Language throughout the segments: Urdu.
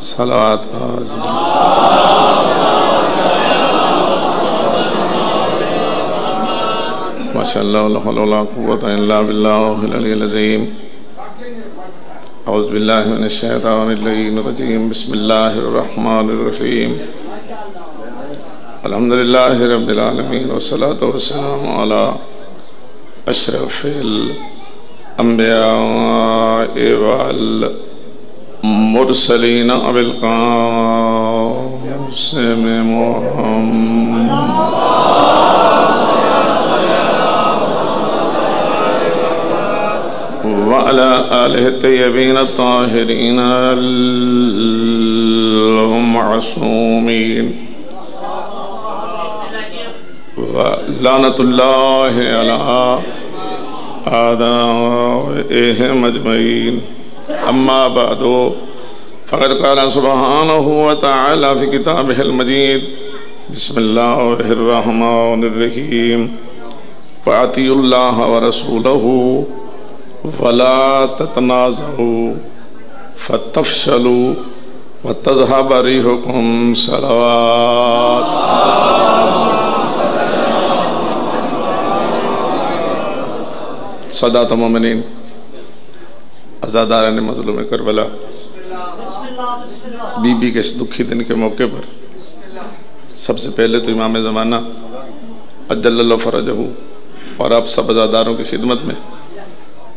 صلوات ماشاء اللہ لا حول ولا قوة الا باللہ العلی العظیم اعوذ باللہ من الشیطان الرجیم بسم اللہ الرحمن الرحیم الحمدللہ رب العالمین والصلاة والسلام علی اشرف الانبیاء والمرسلین ابی القاسم محمد وعلى آله الطيبين الطاهرين المعصومين ولعنة الله على أعدائهم أجمعين أما بعد فقد قال سبحانه وتعالى في كتابه المجيد بسم الله الرحمن الرحيم وأطيعوا الله ورسوله وَلَا تَتَنَازَعُوا فَتَفْشَلُوا وَتَذْهَبَ رِيحُكُمْ صلوات سادات مومنین عزاداران مظلوم کربلا بی بی کے اس دکھی دن کے موقع پر سب سے پہلے تو امام زمانہ اجل اللہ فرجہ اور آپ سب عزاداروں کی خدمت میں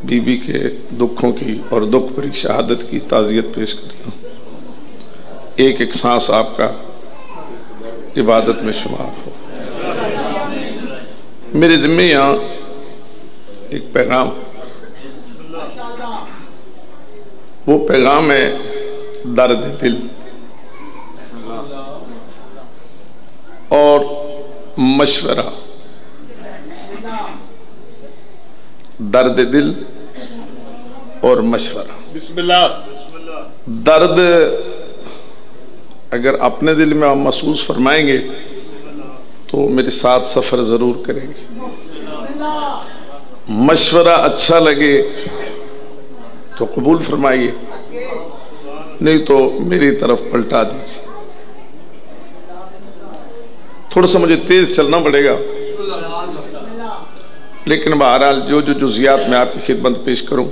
بی بی کے دکھوں کی اور دکھ بھری شہادت کی تعزیت پیش کرتا ہوں ایک ایک سانس آپ کا عبادت میں شمار ہو میرے ذمہ یہاں ایک پیغام وہ پیغام ہے درد دل اور مشورہ درد دل اور مشورہ بسم اللہ درد اگر اپنے دل میں آپ محسوس فرمائیں گے تو میرے ساتھ سفر ضرور کریں گے مشورہ اچھا لگے تو قبول فرمائیے نہیں تو میری طرف پلٹا دیجیے تھوڑا سا مجھے تیز چلنا پڑے گا لیکن بہرحال جو جزیات میں آپ کی خدمت پیش کروں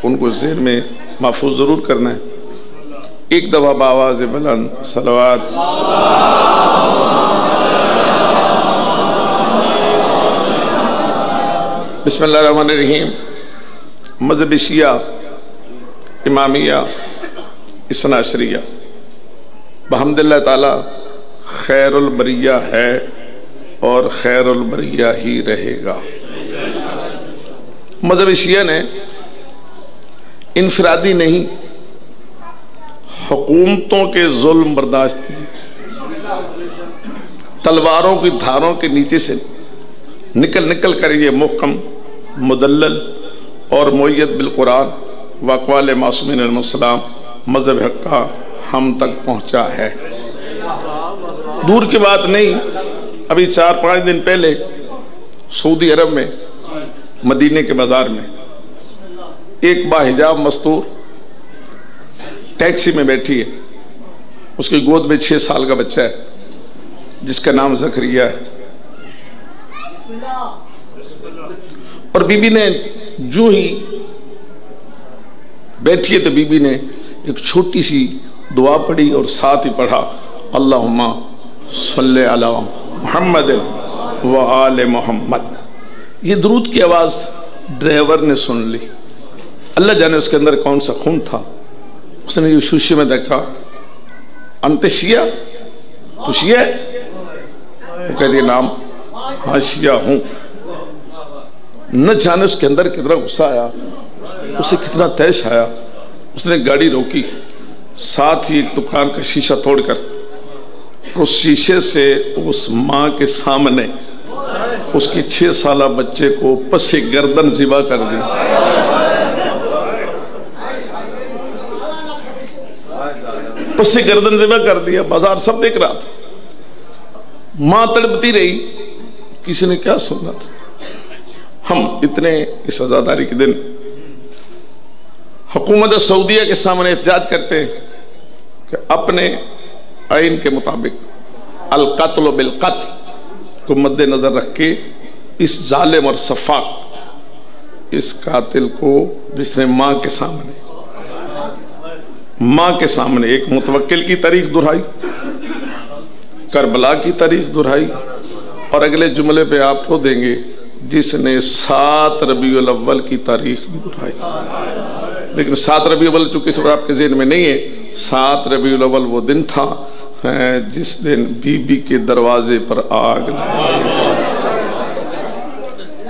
ان کو ذہن میں محفوظ ضرور کرنا ہے ایک دفعہ بآواز بلند صلوات بسم اللہ الرحمن الرحیم مذہب شیعہ امامیہ اثنا عشریہ بحمد اللہ تعالی خیر البریہ ہے اور خیر البریہ ہی رہے گا مذہب شیعہ نے انفرادی نہیں حکومتوں کے ظلم برداشت کیے تلواروں کی دھاروں کے نیچے سے نکل کر یہ محکم مدلل اور مؤید بالقرآن واقوال معصومین علیہ السلام مذہب حق کا ہم تک پہنچا ہے دور کی بات نہیں ابھی 4-5 دن پہلے سعودی عرب میں مدینے کے بازار میں ایک باحجاب مستور ٹیکسی میں بیٹھی ہے اس کی گود میں 6 سال کا بچہ ہے جس کا نام زکریا ہے اور بی بی نے جو ہی بیٹھی ہے تو بی بی نے ایک چھوٹی سی دعا پڑھی اور ساتھ ہی پڑھا اللہم صلی علی محمد و آل محمد یہ درود کی آواز ڈرائیور نے سن لی اللہ جانے اس کے اندر کون سا خون تھا اس نے یہ شوشے میں دیکھا انت شیعہ تو شیعہ ہے وہ کہہ دیا نام ہاں شیعہ ہوں نہ جانے اس کے اندر کتنا غصہ آیا اسے کتنا تیش آیا اس نے گاڑی روکی ساتھ ہی ایک دکان کا شیشہ توڑ کر اس شیشے سے اس ماں کے سامنے اس کی 6 سالہ بچے کو پس گردن ذبح کر دی پس گردن ذبح کر دیا بازار سب دیکھ رہا تھا ماں تڑپتی رہی کسی نے کیا سنا تھا ہم اتنے اس عزاداری کے دن حکومت سعودیہ کے سامنے احتجاج کرتے کہ اپنے آئین کے مطابق القتل بالقتل کو مد نظر رکھ کے اس ظالم اور سفاک اس قاتل کو، جس نے ماں کے سامنے ایک متوکل کی تاریخ دہرائی، کربلا کی تاریخ دہرائی، اور اگلے جملے پہ آپ کو دیں گے جس نے 7 ربیع الاول کی تاریخ بھی دہرائی۔ لیکن 7 ربیع الاول چونکہ اس وقت آپ کے ذہن میں نہیں ہے، 7 ربیع الاول وہ دن تھا جس دن بی بی کے دروازے پر آگ لگائی،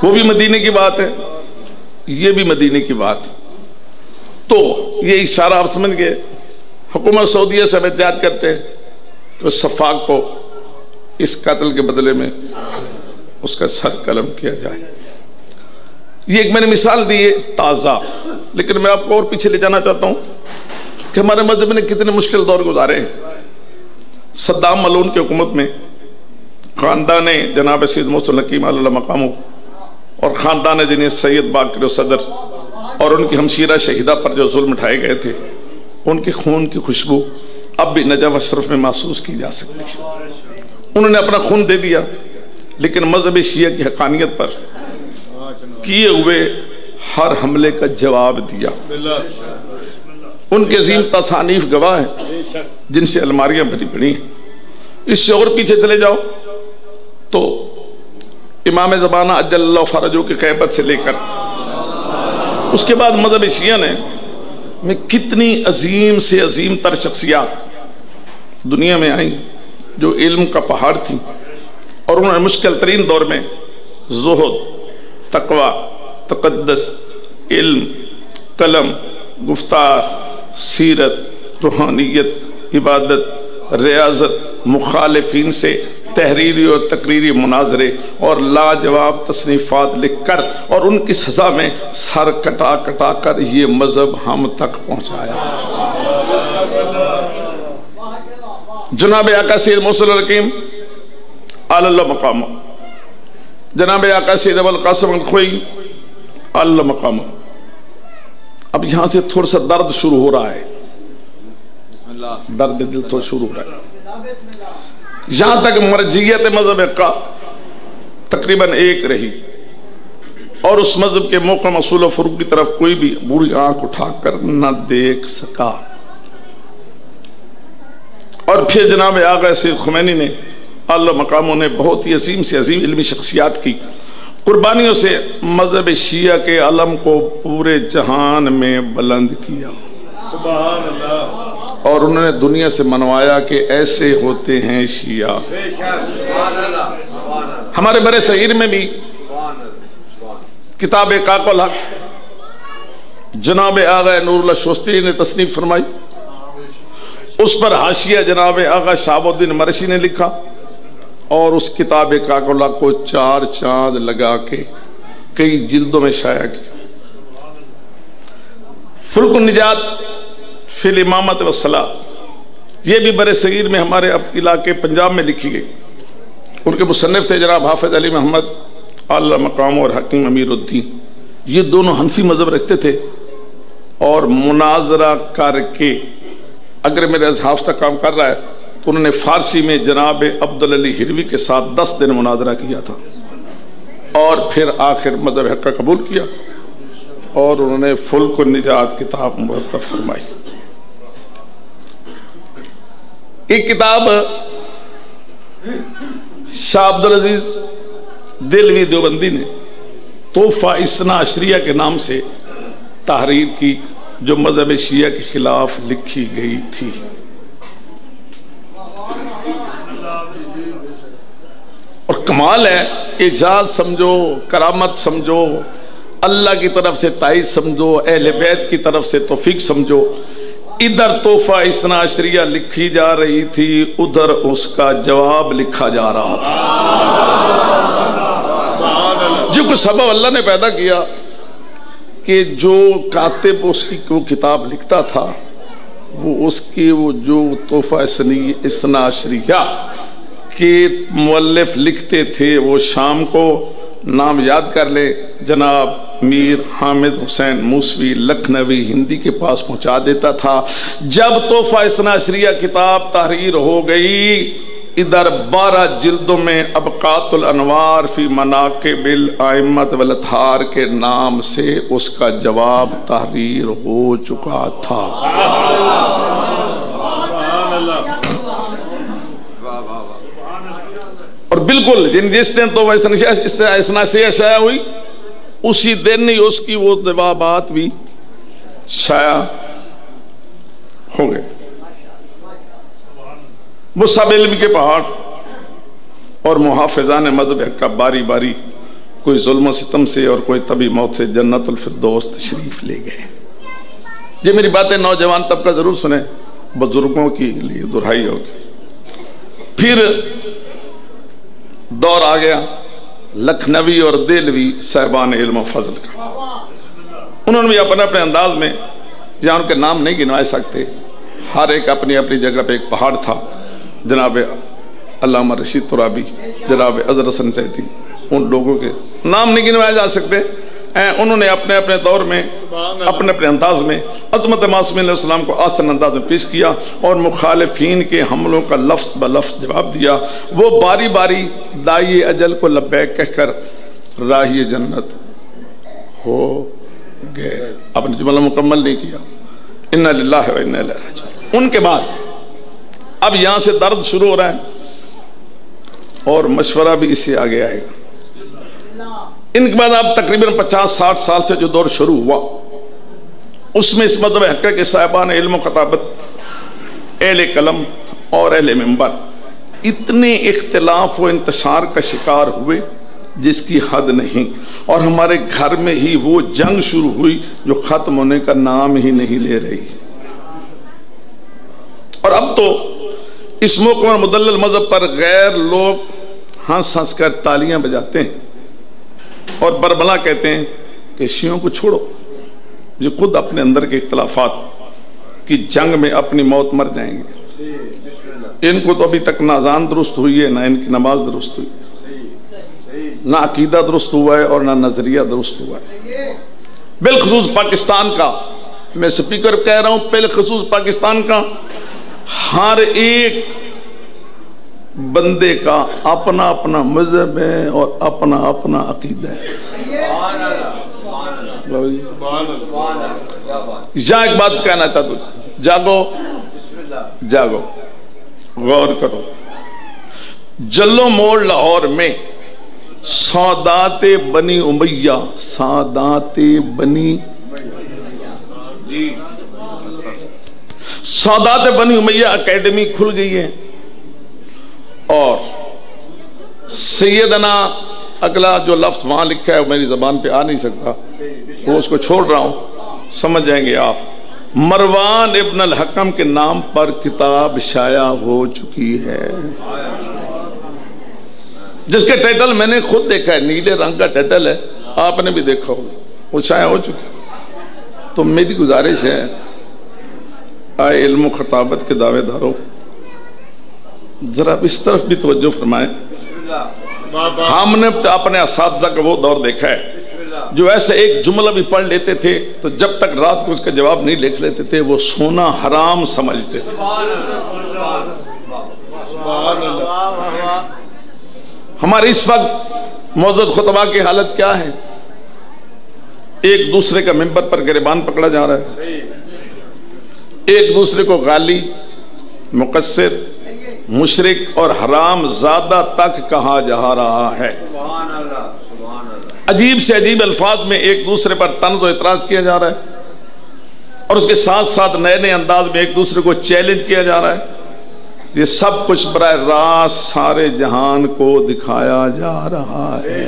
وہ بھی مدینے کی بات ہے، یہ بھی مدینے کی بات۔ تو یہ اشارہ آپ سمجھ گئے، حکومت سعودیہ سے احتیاط کرتے ہیں کہ اس سفاک کو اس قتل کے بدلے میں اس کا سر قلم کیا جائے۔ یہ ایک میں نے مثال دی ہے تازہ، لیکن میں آپ کو اور پیچھے لے جانا چاہتا ہوں کہ ہمارے مذہب نے کتنے مشکل دور گزارے ہیں۔ صدام ملعون کی حکومت میں خاندان جناب سید محسن حکیم علیہ مقامہ اور خاندان جنہیں سید باقر صدر اور ان کی ہمشیرہ شہیدہ پر جو ظلم اٹھائے گئے تھے، ان کے خون کی خوشبو اب بھی نجف اشرف میں محسوس کی جا سکتی ہے۔ انہوں نے اپنا خون دے دیا، لیکن مذہب شیعہ کی حقانیت پر کیے ہوئے ہر حملے کا جواب دیا۔ ان کے عظیم تصانیف گواہ ہیں جن سے الماریاں بھری پڑی ہیں۔ اس سے اور پیچھے چلے جاؤ تو امام زمانہ عجل اللہ فرجہ کی غیبت سے لے کر اس کے بعد مذہب شیعہ نے میں کتنی عظیم سے عظیم تر شخصیات دنیا میں آئیں جو علم کا پہاڑ تھی، اور انہوں نے مشکل ترین دور میں زہد، تقوی، تقدس، علم، قلم، گفتار، سیرت، روحانیت، عبادت، ریاضت، مخالفین سے تحریری اور تقریری مناظرے اور لاجواب تصنیفات لکھ کر اور ان کی سزا میں سر کٹا کٹا کر یہ مذہب ہم تک پہنچایا۔ جناب آقا سید محسن حکیم اللہ مقامہ، جناب آقا سید ابو القاسم الخوئی اللہ مقامہ۔ اب یہاں سے تھوڑا سا درد شروع ہو رہا ہے، درد دل تھوڑا شروع ہو رہا ہے۔ یہاں تک مرجعیت مذہب کا تقریباً ایک رہی، اور اس مذہب کے محکم اصول و فروغ کی طرف کوئی بھی بری آنکھ اٹھا کر نہ دیکھ سکا۔ اور پھر جناب آقا سید خمینی نے اللہ مقاموں نے بہت ہی عظیم سے عظیم علمی شخصیات کی قربانیوں سے مذہب شیعہ کے علم کو پورے جہان میں بلند کیا، سبحان اللہ، اور انہوں نے دنیا سے منوایا کہ ایسے ہوتے ہیں شیعہ۔ ہمارے برے صغیر میں بھی کتاب کاک الحق جناب آقا نور اللہ شوستری نے تصنیف فرمائی، اس پر حاشیہ جناب آقا شہاب الدین مرشی نے لکھا، اور اس کتاب کاک الحق کو 4 چاند لگا کے کئی جلدوں میں شائع کیا۔ فلک النجات فی الامامت والصلاۃ یہ بھی برے صغیر میں ہمارے علاقے پنجاب میں لکھی گئی۔ ان کے مصنف تھے جناب حافظ علی محمد اللہ مقام اور حکیم امیر الدین۔ یہ دونوں حنفی مذہب رکھتے تھے، اور مناظرہ کر کے اگر میرے حافظہ کام کر رہا ہے تو انہوں نے فارسی میں جناب عبدالعلی ہروی کے ساتھ 10 دن مناظرہ کیا تھا، اور پھر آخر مذہب حق کا قبول کیا، اور انہوں نے فلک النجات کتاب مرتب فرمائی۔ ایک کتاب شاہ عبدالعزیز دہلوی دیوبندی نے تحفہ اثنا عشریہ کے نام سے تحریر کی، جو مذہب شیعہ کے خلاف لکھی گئی تھی۔ اور کمال ہے، اعجاز سمجھو، کرامت سمجھو، اللہ کی طرف سے تائید سمجھو، اہل بیت کی طرف سے توفیق سمجھو۔ ادھر تحفہ اثنا عشریہ لکھی جا رہی تھی، ادھر اس کا جواب لکھا جا رہا تھا۔ جو کچھ سبب اللہ نے پیدا کیا کہ جو کاتب اس کی وہ کتاب لکھتا تھا، وہ اس کی وہ جو تحفہ اثنا عشریہ کے مؤلف لکھتے تھے وہ شام کو، نام یاد کر لے، جناب میر حامد حسین موسوی لکھنوی ہندی کے پاس پہنچا دیتا تھا۔ جب تحفہ اثنا عشریہ کتاب تحریر ہو گئی، ادھر 12 جلدوں میں ابقات الانوار فی مناقب الائمۃ والاطہار کے نام سے اس کا جواب تحریر ہو چکا تھا۔ اور بالکل جس دن تو اثنا عشریہ شائع ہوئی اسی دن ہی اس کی وہ جوابات بھی شائع ہو گئے۔ مصحف علم کے پہاڑ اور محافظان مذہب حق کا باری باری کوئی ظلم و ستم سے اور کوئی طبی موت سے جنت الفردوس تشریف لے گئے۔ یہ میری باتیں نوجوان طبقہ ضرور سنیں، بزرگوں کے لیے دہرائی ہوگی۔ پھر دور آ گیا لکھنوی اور دہلوی صاحبان علم و فضل کا۔ انہوں نے بھی اپنے اپنے انداز میں، جہاں ان کے نام نہیں گنوائے سکتے، ہر ایک اپنی اپنی جگہ پہ ایک پہاڑ تھا۔ جناب علامہ رشید ترابی، جناب اظہر حسن چیتی، ان لوگوں کے نام نہیں گنوائے جا سکتے۔ انہوں نے اپنے اپنے دور میں اپنے اپنے انداز میں عظمت معصومین علیہ السلام کو آستن انداز میں پیش کیا اور مخالفین کے حملوں کا لفظ بلفظ جواب دیا۔ وہ باری باری دائی اجل کو لبیک کہہ کر راہی جنت ہو گئے۔ اپنے جملہ مکمل نہیں کیا، انا للہ و انا الیہ راجعون۔ ان کے بعد اب یہاں سے درد شروع ہو رہا ہے اور مشورہ بھی اس سے آگے آئے گا۔ ان کے بعد اب تقریباً 50-60 سال سے جو دور شروع ہوا، اس میں اس مذہب حق کے صاحبان علم و خطابت، اہل قلم اور اہل منبر اتنے اختلاف و انتشار کا شکار ہوئے جس کی حد نہیں، اور ہمارے گھر میں ہی وہ جنگ شروع ہوئی جو ختم ہونے کا نام ہی نہیں لے رہی۔ اور اب تو اس موقع اور مدلل مذہب پر غیر لوگ ہنس ہنس کر تالیاں بجاتے ہیں اور بربلا کہتے ہیں کہ شیعوں کو چھوڑو، یہ خود اپنے اندر کے اختلافات کی جنگ میں اپنی موت مر جائیں گے۔ ان کو تو ابھی تک نہ اذان درست ہوئی ہے، نہ ان کی نماز درست ہوئی ہے، نہ عقیدہ درست ہوا ہے اور نہ نظریہ درست ہوا ہے۔ بالخصوص پاکستان کا، میں سپیکر کہہ رہا ہوں، بالخصوص پاکستان کا ہر ایک بندے کا اپنا اپنا مذہب ہے اور اپنا اپنا عقیدہ ہے۔ یہاں ایک بات کہنا چاہتا ہوں، جاگو جاگو، غور کرو۔ جلو موڑ لاہور میں سادات بنی امیہ، سادات بنی سادات بنی امیہ اکیڈمی کھل گئی ہے، اور سیدنا، اگلا جو لفظ وہاں لکھا ہے وہ میری زبان پہ آ نہیں سکتا، وہ اس کو چھوڑ رہا ہوں، سمجھ جائیں گے آپ۔ مروان ابن الحکم کے نام پر کتاب شائع ہو چکی ہے، جس کے ٹائٹل میں نے خود دیکھا ہے، نیلے رنگ کا ٹائٹل ہے، آپ نے بھی دیکھا ہوگا، وہ شائع ہو چکی۔ تو میری گزارش ہے، آئے علم و خطابت کے دعوے داروں، ذرا اس طرف بھی توجہ فرمائیں۔ ہم نے اپنے اساتذہ کا وہ دور دیکھا ہے جو ایسے ایک جملہ بھی پڑھ لیتے تھے تو جب تک رات کو اس کا جواب نہیں لکھ لیتے تھے وہ سونا حرام سمجھتے تھے۔ ہمارے اس وقت معزز خطبہ کی حالت کیا ہے؟ ایک دوسرے کا منبر پر گریبان پکڑا جا رہا ہے، ایک دوسرے کو غالی، مقصر، مشرک اور حرام زادہ تک کہا جا رہا ہے۔ عجیب سے عجیب الفاظ میں ایک دوسرے پر طنز و اعتراض کیا جا رہا ہے، اور اس کے ساتھ ساتھ نئے نئے انداز میں ایک دوسرے کو چیلنج کیا جا رہا ہے۔ یہ سب کچھ براہ راست سارے جہان کو دکھایا جا رہا ہے،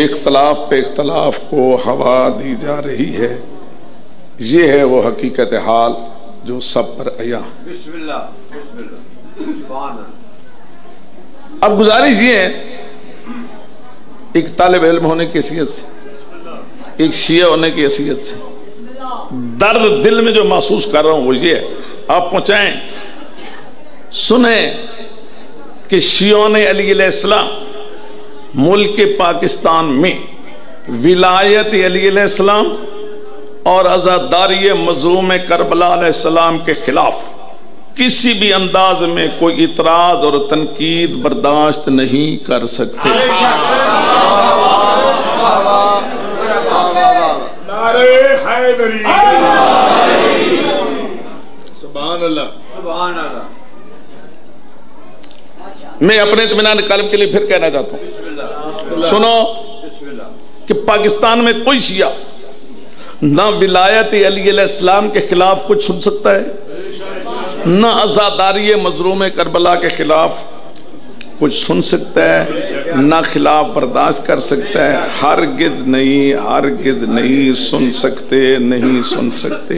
اختلاف پہ اختلاف کو ہوا دی جا رہی ہے۔ یہ ہے وہ حقیقت حال جو سب پر عیاں۔ اب گزارش یہ ہے، ایک طالب علم ہونے کی حیثیت سے، ایک شیعہ ہونے کی حیثیت سے، درد دل میں جو محسوس کر رہا ہوں وہ یہ ہے، آپ پہنچائیں، سنیں کہ شیعوں نے علی علیہ السلام ملک پاکستان میں ولایت علی علیہ السلام اور عزاداری مظلوم کربلا علیہ السلام کے خلاف کسی بھی انداز میں کوئی اعتراض اور تنقید برداشت نہیں کر سکتے۔ نعرہ حیدری، سبحان اللہ، سبحان اللہ۔ میں اپنے اطمینان قلب کے لیے پھر کہنا چاہتا ہوں، سنو کہ پاکستان میں کوئی شیعہ نہ ولایت علی علیہ السلام کے خلاف کچھ سن سکتا ہے، نہ عزاداری مظلوم کربلا کے خلاف کچھ سن سکتا ہے، نہ خلاف برداشت کر سکتا ہے۔ ہرگز نہیں سن سکتے، نہیں سن سکتے۔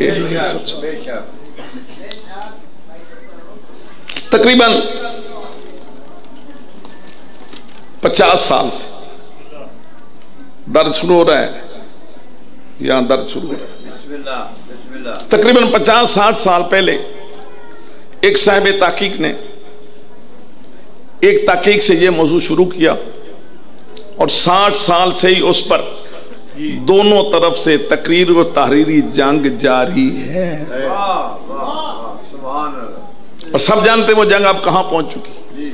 تقریباً 50 سال سے درد شروع ہو رہا ہے، یہاں درد شروع ہو رہا ہے۔ تقریباً 50-60 سال پہلے ایک صاحب تحقیق نے ایک تحقیق سے یہ موضوع شروع کیا، اور 60 سال سے ہی اس پر دونوں طرف سے تقریر و تحریری جنگ جاری ہے، اور سب جانتے ہیں وہ جنگ اب کہاں پہنچ چکی۔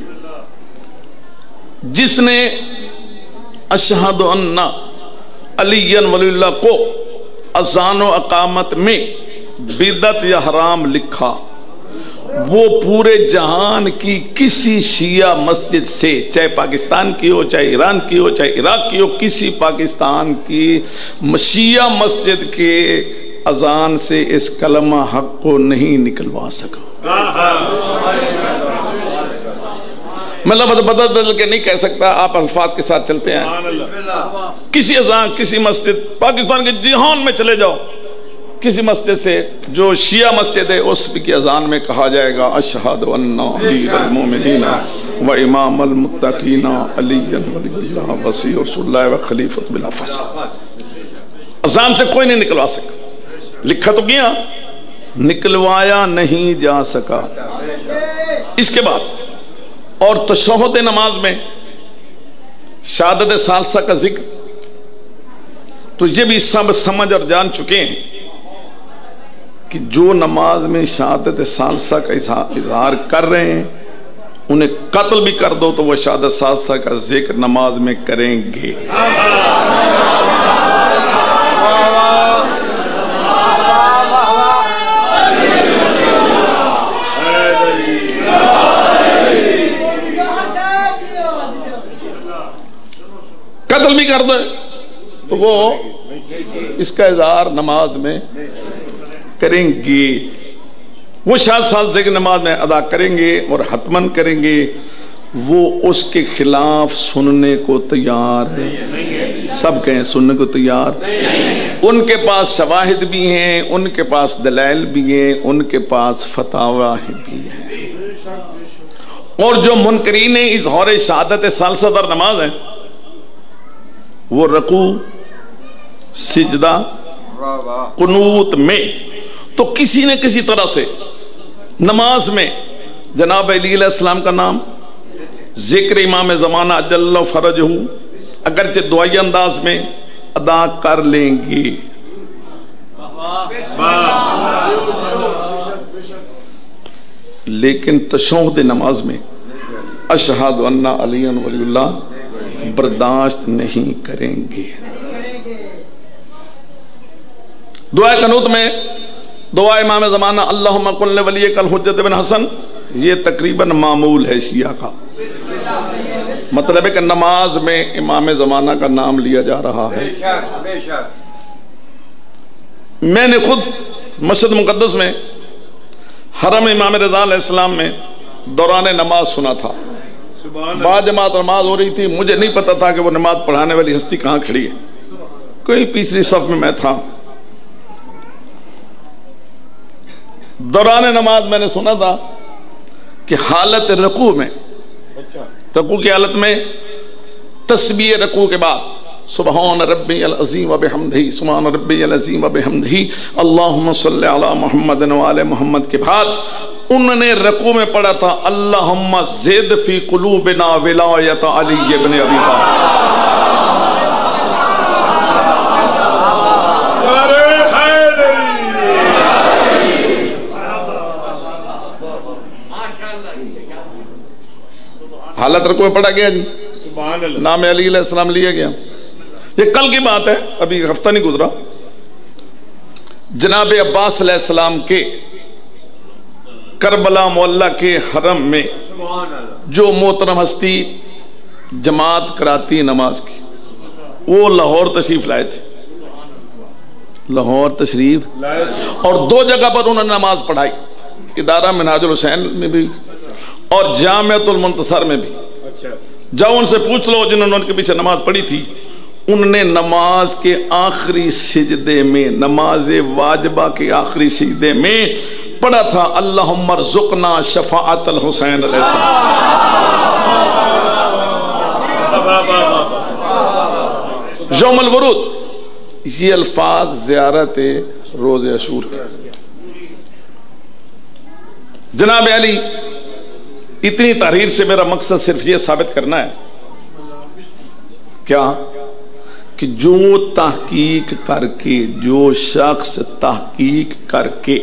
جس نے اشہد ان علی ولی اللہ کو اذان و اقامت میں بدعت یا حرام لکھا، وہ پورے جہان کی کسی شیعہ مسجد سے، چاہے پاکستان کی ہو، چاہے ایران کی ہو، چاہے عراق کی ہو، کسی پاکستان کی شیعہ مسجد کے اذان سے اس کلمہ حق کو نہیں نکلوا سکا۔ میں لفظ بدل کے نہیں کہہ سکتا، آپ الفاظ کے ساتھ چلتے ہیں۔ کسی اذان، کسی مسجد، پاکستان کے جہان میں چلے جاؤ، کسی مسجد سے جو شیعہ مسجد ہے اس کی اذان میں کہا جائے گا اشہد ان امیر المومنین و امام المتقین علی ولی اللہ وصی رسول اللہ و خلیفۃ بلا فصل۔ اذان سے کوئی نہیں نکلوا سکا، لکھا تو کیا، نکلوایا نہیں جا سکا۔ اس کے بعد اور تشہد نماز میں شہادت ثالثہ کا ذکر، تو یہ بھی سب سمجھ اور جان چکے ہیں کہ جو نماز میں شہادت ثالثہ کا اظہار کر رہے ہیں انہیں قتل بھی کر دو تو وہ شہادت ثالثہ کا ذکر نماز میں کریں گے۔ قتل بھی کر دو تو وہ اس کا اظہار نماز میں کریں گے، وہ شاد سال ذکر نماز میں ادا کریں گے اور حتماً کریں گے۔ وہ اس کے خلاف سننے کو تیار ہیں، سب کہیں سننے کو تیار۔ ان کے پاس شواہد بھی ہیں، ان کے پاس دلائل بھی ہیں، ان کے پاس فتاوی بھی ہیں۔ اور جو منکرین اظہار شہادت ثالثہ در نماز ہیں وہ رکوع، سجدہ، قنوت میں تو کسی نہ کسی طرح سے نماز میں جناب علی علیہ السلام کا نام، ذکر امام زمانہ اجل اللہ فرجہ اگرچہ دعائی انداز میں ادا کر لیں گے۔ لیکن تشہد نماز میں اشہد ان علی ولی اللہ برداشت نہیں کریں گے۔ دعا قنوت میں دعا امام زمانہ اللہم کن لولیک الحجت بن حسن، یہ تقریباً معمول ہے شیعہ کا، مطلب ہے کہ نماز میں امام زمانہ کا نام لیا جا رہا ہے۔ میں نے خود مسجد مقدس میں حرم امام رضا علیہ السلام میں دوران نماز سنا تھا۔ بعد جماعت نماز ہو رہی تھی، مجھے نہیں پتا تھا کہ وہ نماز پڑھانے والی ہستی کہاں کھڑی ہے، کوئی پچھلی صف میں تھا۔ دوران نماز میں نے سنا تھا کہ حالت رکوع میں، رکوع کی حالت میں تسبیح رکوع کے بعد سبحان ربی العظیم و بحمدہ، سبحان ربی العظیم و بحمدہ، اللہم صلی علی محمد و آل محمد کے بعد انہوں نے رکوع میں پڑھا تھا اللہم زد فی قلوبنا ولایت علی ابن ابی طالب۔ حالت رکوع میں پڑھا گیا جی، سبحان اللہ، نام علی علیہ السلام لیا گیا۔ یہ کل کی بات ہے، ابھی ہفتہ نہیں گزرا۔ جناب عباس علیہ السلام کے کربلا معلّہ کے حرم میں جو محترم ہستی جماعت کراتی نماز کی، وہ لاہور تشریف لائے تھے، لاہور تشریف، اور 2 جگہ پر انہوں نے نماز پڑھائی، ادارہ منہاج الحسین میں بھی اور جامعۃ المنتصر میں بھی۔ جاؤ ان سے پوچھ لو جنہوں نے ان کے پیچھے نماز پڑھی تھی، انہوں نے نماز کے آخری سجدے میں، نماز واجبہ کے آخری سجدے میں پڑھا تھا اللہم ارزقنا شفاعت الحسین علیہ السلام۔ یوم الورود، یہ الفاظ زیارت روز عاشور کے۔ جناب علی، اتنی تحریر سے میرا مقصد صرف یہ ثابت کرنا ہے کیا کہ جو تحقیق کر کے، جو شخص تحقیق کر کے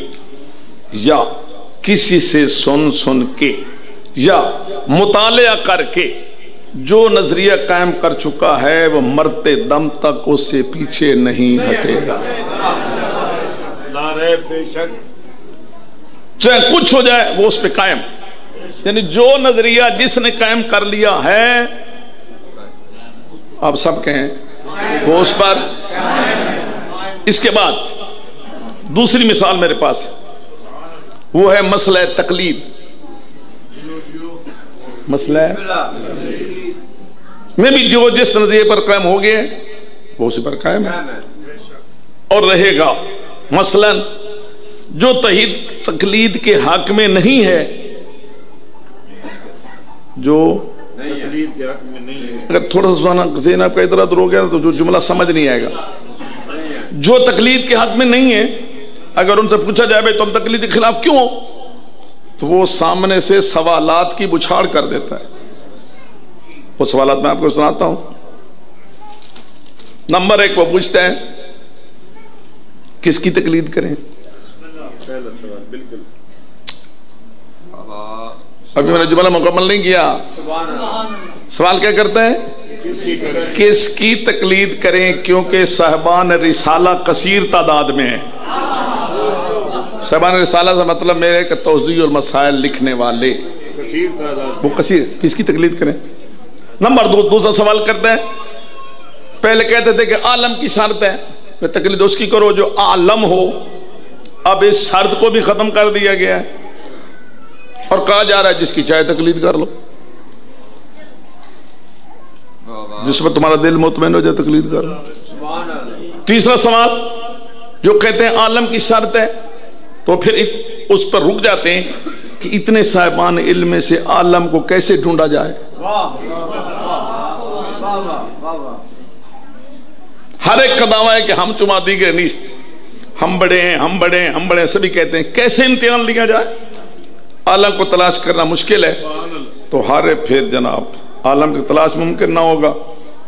یا کسی سے سن کے یا مطالعہ کر کے جو نظریہ قائم کر چکا ہے، وہ مرتے دم تک اس سے پیچھے نہیں ہٹے گا، بے شک، چاہے کچھ ہو جائے وہ اس پہ قائم۔ یعنی جو نظریہ جس نے قائم کر لیا ہے، آپ سب کہیں وہ اس پر۔ اس کے بعد دوسری مثال میرے پاس ہے، وہ ہے مسئلہ تقلید۔ مسئلہ میں بھی جو جس نظریے پر قائم ہو گئے وہ اسی پر قائم ہے اور رہے گا۔ مثلا جو تقلید کے حق میں نہیں ہے، جو اگر تھوڑا سا ذہن آپ کا ادھر ادھر ہو گیا تو جو جملہ سمجھ نہیں آئے گا، جو تقلید کے حق میں نہیں ہے، اگر ان سے پوچھا جائے بھائی تم تقلید کے خلاف کیوں ہو، تو وہ سامنے سے سوالات کی بچھاڑ کر دیتا ہے۔ وہ سوالات میں آپ کو سناتا ہوں۔ نمبر 1 وہ پوچھتا ہے کس کی تقلید کریں؟ ابھی میں نے جملہ مکمل نہیں کیا۔ سوال کیا کرتے ہیں؟ کس کی تقلید کریں، کیونکہ صاحبان رسالہ کثیر تعداد میں ہیں۔ صاحبان رسالہ سے مطلب میرے کہ توضیح المسائل لکھنے والے، وہ کثیر، کس کی تقلید کریں؟ نمبر 2 دوسرا سوال کرتے ہیں، پہلے کہتے تھے کہ عالم کی شرط ہے، میں تقلید اس کی کرو جو عالم ہو، اب اس شرط کو بھی ختم کر دیا گیا ہے اور کہا جا رہا ہے جس کی چاہے تقلید کر لو، جس میں تمہارا دل مطمئن ہو جائے تقلید کر لو۔ تیسرا سوال، جو کہتے ہیں عالم کی شرط ہے، تو پھر اس پر رک جاتے ہیں کہ اتنے صاحبان علم میں سے عالم کو کیسے ڈھونڈا جائے۔ ہر ایک کا دعویٰ ہے کہ ہم چما دیگر نیست، ہم بڑے ہیں، ہم بڑے ہیں، ہم بڑے ہیں، سبھی کہتے ہیں کیسے امتحان لیا جائے؟ عالم کو تلاش کرنا مشکل ہے تو ہارے پھر جناب عالم کی تلاش ممکن نہ ہوگا،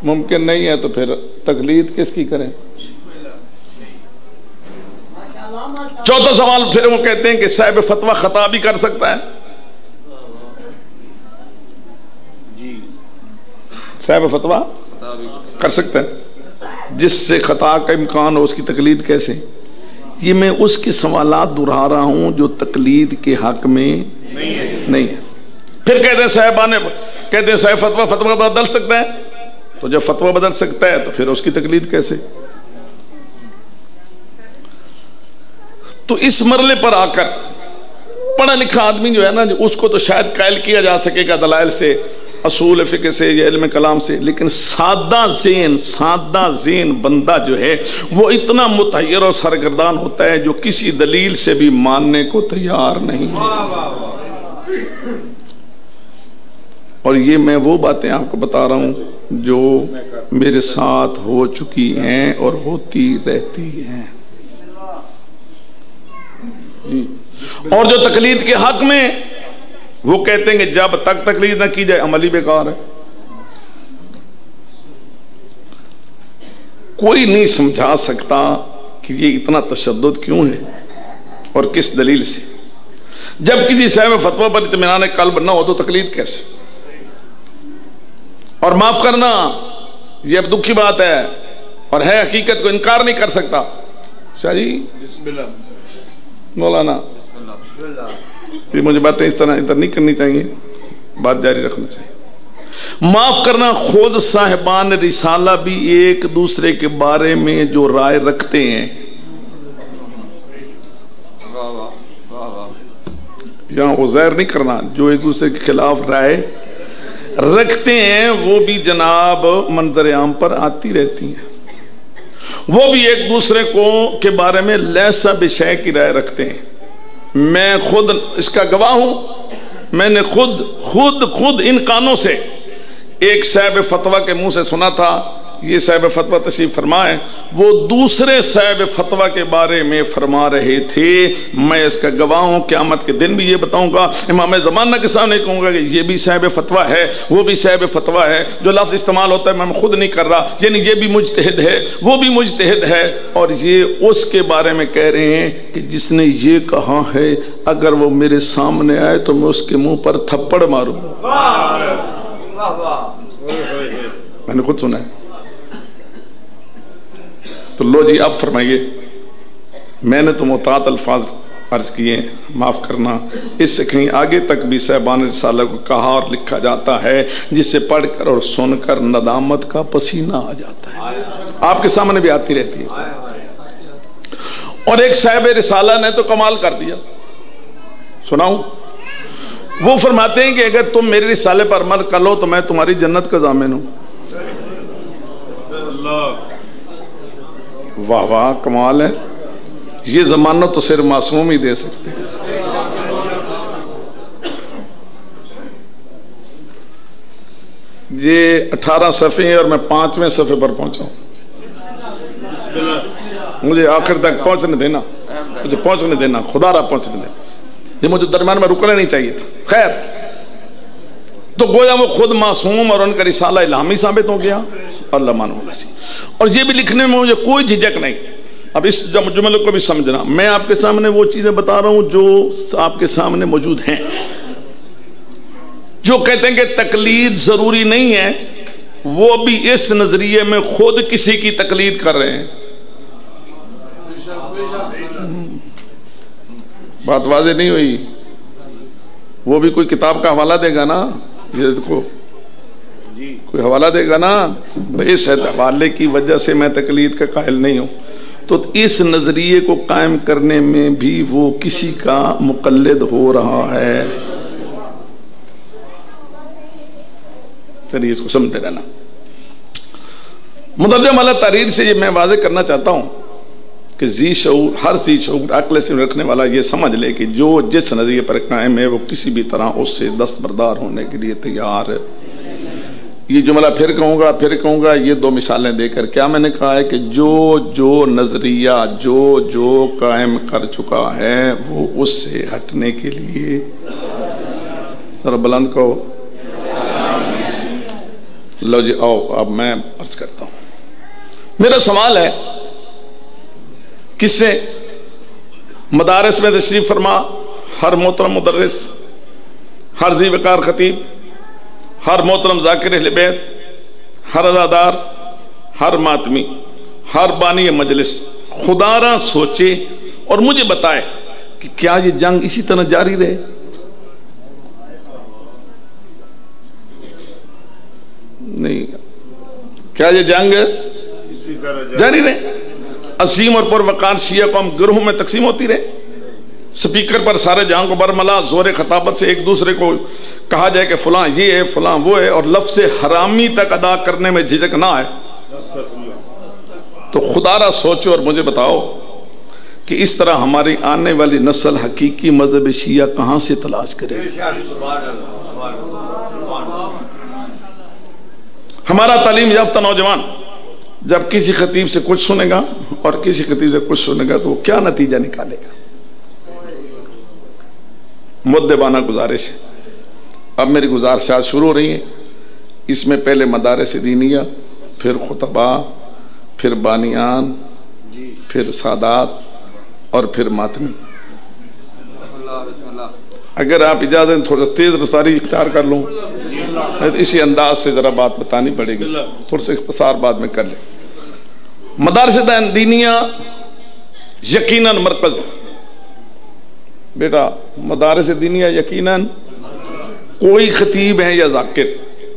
ممکن نہیں ہے تو پھر تقلید کس کی کریں؟ چوتھا سوال پھر وہ کہتے ہیں کہ صاحب فتویٰ خطا بھی کر سکتا ہے۔ صاحب فتویٰ کر سکتا ہے، جس سے خطا کا امکان ہو اس کی تقلید کیسے؟ یہ میں اس کے سوالات دہرا رہا ہوں جو تقلید کے حق میں نہیں ہے۔ پھر کہتے ہیں صاحب فتویٰ بدل سکتا ہے، تو جب فتویٰ بدل سکتا ہے تو پھر اس کی تقلید کیسے؟ تو اس مرحلے پر آ کر پڑھا لکھا آدمی جو ہے نا، اس کو تو شاید قائل کیا جا سکے گا دلائل سے، اصول فقہ سے یا علم کلام سے، لیکن سادہ ذہن بندہ جو ہے وہ اتنا متحیر اور سرگردان ہوتا ہے جو کسی دلیل سے بھی ماننے کو تیار نہیں ہوتا۔ اور یہ میں وہ باتیں آپ کو بتا رہا ہوں جو میرے ساتھ ہو چکی ہیں اور ہوتی رہتی ہیں جی۔ اور جو تقلید کے حق میں وہ کہتے ہیں کہ جب تک تقلید نہ کی جائے عمل ہی بیکار ہے۔ کوئی نہیں سمجھا سکتا کہ یہ اتنا تشدد کیوں ہے اور کس دلیل سے۔ جب کسی صاحب فتویٰ پر اطمینان قلب نہ ہو تو تقلید کیسے؟ اور معاف کرنا یہ اب دکھ کی بات ہے اور ہے حقیقت کو انکار نہیں کر سکتا۔ شاہ جی بسم اللہ مولانا یہ مجھے باتیں اس طرح ادھر نہیں کرنی چاہیے، بات جاری رکھنا چاہیے۔ معاف کرنا خود صاحبان رسالہ بھی ایک دوسرے کے بارے میں جو رائے رکھتے ہیں، یہاں عذیر نہیں کرنا، جو ایک دوسرے کے خلاف رائے رکھتے ہیں وہ بھی جناب منظر عام پر آتی رہتی ہیں۔ وہ بھی ایک دوسرے کو کے بارے میں لیسا بشے کی رائے رکھتے ہیں۔ میں خود اس کا گواہ ہوں، میں نے خود ان کانوں سے ایک صاحب فتویٰ کے منہ سے سنا تھا، یہ صاحب فتویٰ تشریف فرمائے، وہ دوسرے صاحب فتویٰ کے بارے میں فرما رہے تھے، میں اس کا گواہ ہوں، قیامت کے دن بھی یہ بتاؤں گا، امام زمانہ کے سامنے کہوں گا کہ یہ بھی صاحب فتویٰ ہے، وہ بھی صاحب فتویٰ ہے۔ جو لفظ استعمال ہوتا ہے میں خود نہیں کر رہا، یعنی یہ بھی مجتہد ہے، وہ بھی مجتہد ہے، اور یہ اس کے بارے میں کہہ رہے ہیں کہ جس نے یہ کہا ہے اگر وہ میرے سامنے آئے تو میں اس کے منہ پر تھپڑ ماروں۔ میں نے خود سنا ہے۔ تو لو جی اب فرمائیے، میں نے تو محتاط الفاظ عرض کیے، معاف کرنا اس سے کہیں آگے تک بھی صاحبان رسالہ کو کہا اور لکھا جاتا ہے جس سے پڑھ کر اور سن کر ندامت کا پسینہ آ جاتا ہے، آپ کے سامنے بھی آتی رہتی ہے۔ اور ایک صاحب رسالہ نے تو کمال کر دیا، سناؤں؟ وہ فرماتے ہیں کہ اگر تم میرے رسالے پر عمل کر لو تو میں تمہاری جنت کا ضامن ہوں۔ واہ واہ کمال ہے، یہ ضمانت تو صرف معصوم ہی دے سکتے ہیں۔ یہ 18 صفحے ہیں اور میں 5ویں صفحے پر پہنچا ہوں، مجھے آخر تک پہنچنے دینا، مجھے پہنچنے دینا، خدا را پہنچنے دینا، یہ مجھے درمیان میں رکنا نہیں چاہیے تھا۔ خیر، تو گویا وہ خود معصوم اور ان کا رسالہ الہامی ثابت ہو گیا، اللہ مانو گسی۔ اور یہ بھی لکھنے میں مجھے کوئی جھجک نہیں۔ اب اس جملے کو بھی سمجھنا، میں آپ کے سامنے وہ چیزیں بتا رہا ہوں جو آپ کے سامنے موجود ہیں۔ جو کہتے ہیں کہ تقلید ضروری نہیں ہے، وہ بھی اس نظریے میں خود کسی کی تقلید کر رہے ہیں۔ بات واضح نہیں ہوئی؟ وہ بھی کوئی کتاب کا حوالہ دے گا نا، یہ دیکھو کوئی حوالہ دے گا نا، اس حوالے کی وجہ سے میں تقلید کا قائل نہیں ہوں، تو اس نظریے کو قائم کرنے میں بھی وہ کسی کا مقلد ہو رہا ہے۔ چلیے اس کو سمجھتے رہنا۔ مترجم اعلیٰ تحریر سے یہ میں واضح کرنا چاہتا ہوں کہ ذی شعور، ہر ذی شعور عقل سے رکھنے والا یہ سمجھ لے کہ جو جس نظریے پر قائم ہے وہ کسی بھی طرح اس سے دستبردار ہونے کے لیے تیار ہے۔ یہ جملہ پھر کہوں گا یہ 2 مثالیں دے کر۔ کیا میں نے کہا ہے کہ جو نظریہ جو قائم کر چکا ہے وہ اس سے ہٹنے کے لیے، ذرا بلند کہو، لو جی آؤ اب میں عرض کرتا ہوں۔ میرا سوال ہے کس سے؟ مدارس میں تشریف فرما ہر محترم مدرس، ہر ذی وقار خطیب، ہر محترم ذاکر اہل بیت، ہر عزادار، ہر ماتمی، ہر بانی مجلس خدا را سوچے اور مجھے بتائے کہ کیا یہ جنگ اسی طرح جاری رہے؟ نہیں، کیا یہ جنگ جاری رہے؟ عظیم اور پروقار شیعہ قوم گروہوں میں تقسیم ہوتی رہے؟ سپیکر پر سارے جہاں کو برملا زور خطابت سے ایک دوسرے کو کہا جائے کہ فلاں یہ ہے فلاں وہ ہے، اور لفظ حرامی تک ادا کرنے میں جھجک نہ آئے؟ تو خدا را سوچو اور مجھے بتاؤ کہ اس طرح ہماری آنے والی نسل حقیقی مذہب شیعہ کہاں سے تلاش کرے؟ ہمارا تعلیم یافتہ نوجوان جب کسی خطیب سے کچھ سنے گا اور کسی خطیب سے کچھ سنے گا تو وہ کیا نتیجہ نکالے گا؟ مدبانہ گزارش ہے. اب میری گزارشات شروع ہو رہی ہیں. اس میں پہلے مدارس دینیہ، پھر خطبہ، پھر بانیان، پھر سادات اور پھر ماتمی. اگر آپ اجازت تھوڑا تیز رفتاری اختیار کر لوں، اسی انداز سے ذرا بات بتانی پڑے گی، تھوڑا سا اختصار بعد میں کر لیں. مدارس دینیہ یقیناً مرکز بیٹا، مدارس دینیہ یقیناً کوئی خطیب ہے یا ذاکر،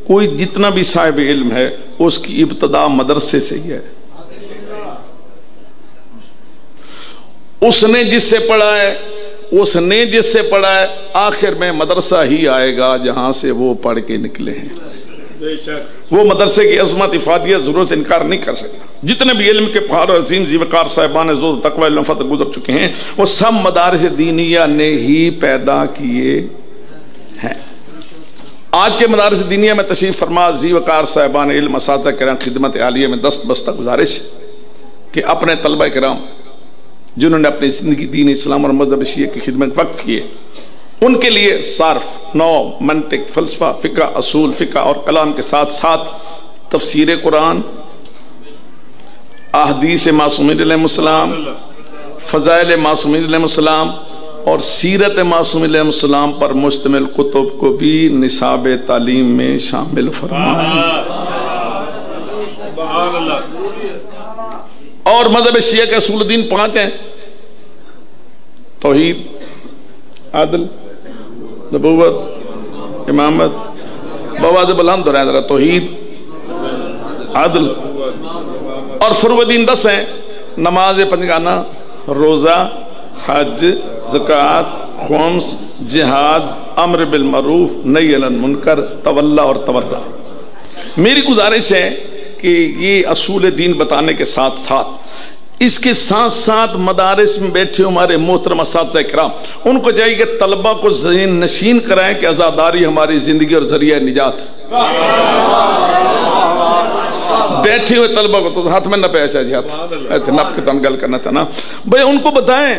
کوئی جتنا بھی صاحب علم ہے، اس کی ابتدا مدرسے سے ہی ہے. اس نے جس سے پڑھا ہے، اس نے جس سے پڑھا ہے، آخر میں مدرسہ ہی آئے گا جہاں سے وہ پڑھ کے نکلے ہیں. وہ مدرسے کی عظمت افادیت ضرورت سے انکار نہیں کر سکتا. جتنے بھی علم کے پہاڑ اور عظیم ذیوقار صاحبان زور تقوی علم فتح گزر چکے ہیں، وہ سب مدارس دینیہ نے ہی پیدا کیے ہیں. آج کے مدارس دینیہ میں تشریف فرما ذیوقار صاحبان علم اساتذہ کرام خدمت عالیہ میں دست بستہ گزارش کہ اپنے طلبہ کرام جنہوں نے اپنی زندگی دین اسلام اور مذہب شیعہ کی خدمت وقف کیے، ان کے لیے صرف نو، منطق، فلسفہ، فقہ، اصول فقہ اور کلام کے ساتھ ساتھ تفسیر قرآن، احادیث معصومین علیہ السلام، فضائل معصومین علیہ السلام اور سیرت معصومین علیہ السلام پر مشتمل کتب کو بھی نصاب تعلیم میں شامل فرمائیں. اور مذہب شیعہ کے اصول دین 5 ہیں: توحید، عدل، نبوت، امامت. بواز بلند ہو رہا ہے ذرا. توحید، عدل اور فروع دین 10 ہیں: نماز پنجگانہ، روزہ، حج، زکوٰۃ، خمس، جہاد، امر بالمعروف، نہی عن المنکر، تولا اور تورع. میری گزارش ہے کہ یہ اصول دین بتانے کے ساتھ ساتھ اس کے ساتھ ساتھ مدارس میں بیٹھے ہمارے محترم اساتذہ کرام، ان کو چاہیے کہ طلبہ کو ذہن نشین کرائیں کہ عزاداری ہماری زندگی اور ذریعہ نجات. بیٹھے ہوئے طلبہ کو تو ہاتھ میں نہ پیشا جی، ہاتھ نپ کے تنگل کرنا تھا نا بھائی. ان کو بتائیں،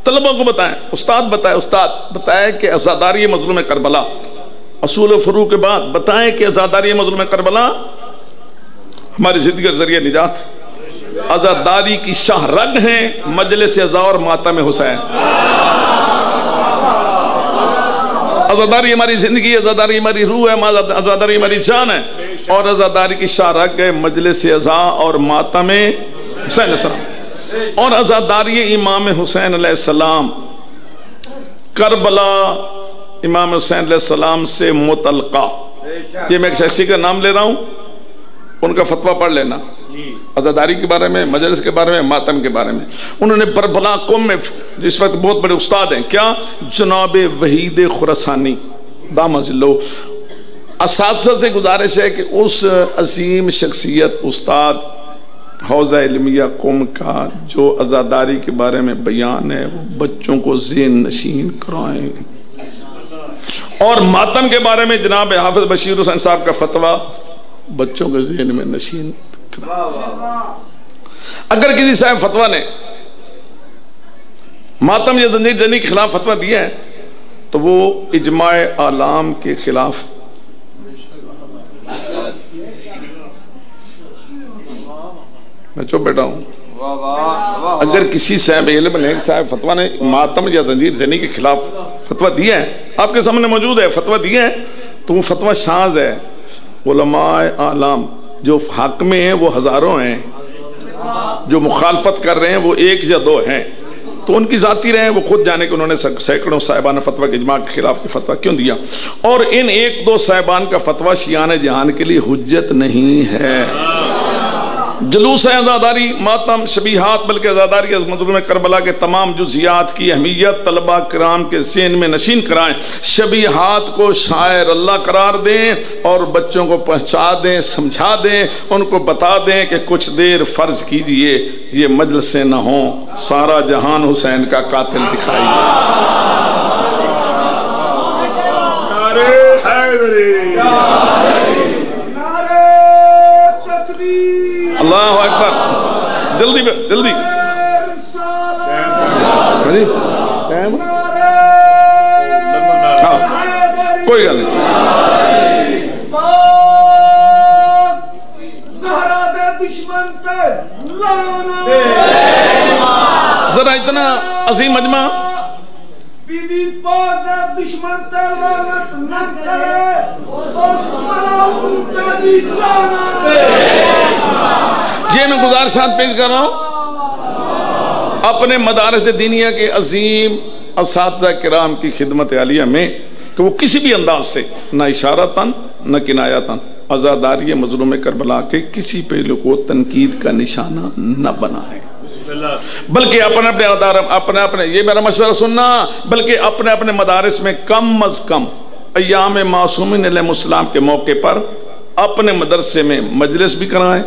طلبہ کو بتائیں، استاد بتائیں کہ عزاداری مظلوم کربلا، اصول و فروع کے بعد بتائیں کہ عزاداری مظلوم کربلا ہماری زندگی اور ذریعہ نجات. عزاداری کی شاہ رگ ہیں مجلس عزا اور ماتم حسین. عزاداری ہماری زندگی، عزاداری ہماری روح ہے، عزاداری ہماری جان ہے، اور عزاداری کی شاہ رگ ہے مجلس عزا اور ماتم حسین علیہ السلام. اور عزاداری امام حسین علیہ السلام کربلا امام حسین علیہ السلام سے متعلقہ. یہ میں ایک شخصی کا نام لے رہا ہوں، ان کا فتویٰ پڑھ لینا عزاداری کے بارے میں، مجلس کے بارے میں، ماتم کے بارے میں. انہوں نے بربلا قوم میں جس وقت بہت بڑے استاد ہیں، کیا جناب وحید خراسانی دامت اللہ. اساتذہ سے گزارش ہے کہ اس عظیم شخصیت استاد حوزہ علمیہ قوم کا جو عزاداری کے بارے میں بیان ہے وہ بچوں کو ذہن نشین کرائیں. اور ماتم کے بارے میں جناب حافظ بشیر حسین صاحب کا فتویٰ بچوں کے ذہن میں نشین کرائیں. اگر کسی صاحب فتویٰ نے ماتم یا زنجیر زنی کے خلاف فتویٰ دیا ہے تو وہ اجماع عالم کے خلاف. میں چپ بیٹھا ہوں. اگر کسی صاحب علم نے صاحب فتویٰ نے ماتم یا زنجیر زنی کے خلاف فتویٰ دیا ہے، آپ کے سامنے موجود ہے، فتویٰ دیا ہے، تو وہ فتویٰ شاذ ہے. علماء عالم جو حق میں ہیں وہ ہزاروں ہیں، جو مخالفت کر رہے ہیں وہ 1 یا 2 ہیں. تو ان کی ذاتی رہیں، وہ خود جانے کہ انہوں نے سینکڑوں صاحبان فتویٰ کے اجماع کے خلاف فتویٰ کیوں دیا. اور ان 1-2 صاحبان کا فتویٰ شیعان جہان کے لیے حجت نہیں ہے. جلوس ہے عزاداری، ماتم، شبیہات، بلکہ عزاداری از مظلوم کربلا کے تمام جزیات کی اہمیت طلبہ کرام کے ذہن میں نشین کرائیں. شبیہات کو شاعر اللہ قرار دیں اور بچوں کو پہنچا دیں، سمجھا دیں، ان کو بتا دیں کہ کچھ دیر فرض کیجئے یہ مجلسیں نہ ہوں، سارا جہان حسین کا قاتل دکھائیے. نعرہ حیدری، نعرہ جلدی ٹائم کوئی گل نہیں ذرا اتنا عظیم مجمع یہ میں گزارشات پیش کر رہا ہوں اپنے مدارس دینیہ کے عظیم اساتذہ کرام کی خدمت عالیہ میں کہ وہ کسی بھی انداز سے نہ اشارتاً نہ کنایتاً عزاداری مظلوم کربلا کے کسی پہلو کو تنقید کا نشانہ نہ بنائے، بلکہ اپنے یہ میرا مشورہ سننا، بلکہ اپنے مدارس میں کم از کم ایام معصومین علیہ السلام کے موقع پر اپنے مدرسے میں مجلس بھی کرائیں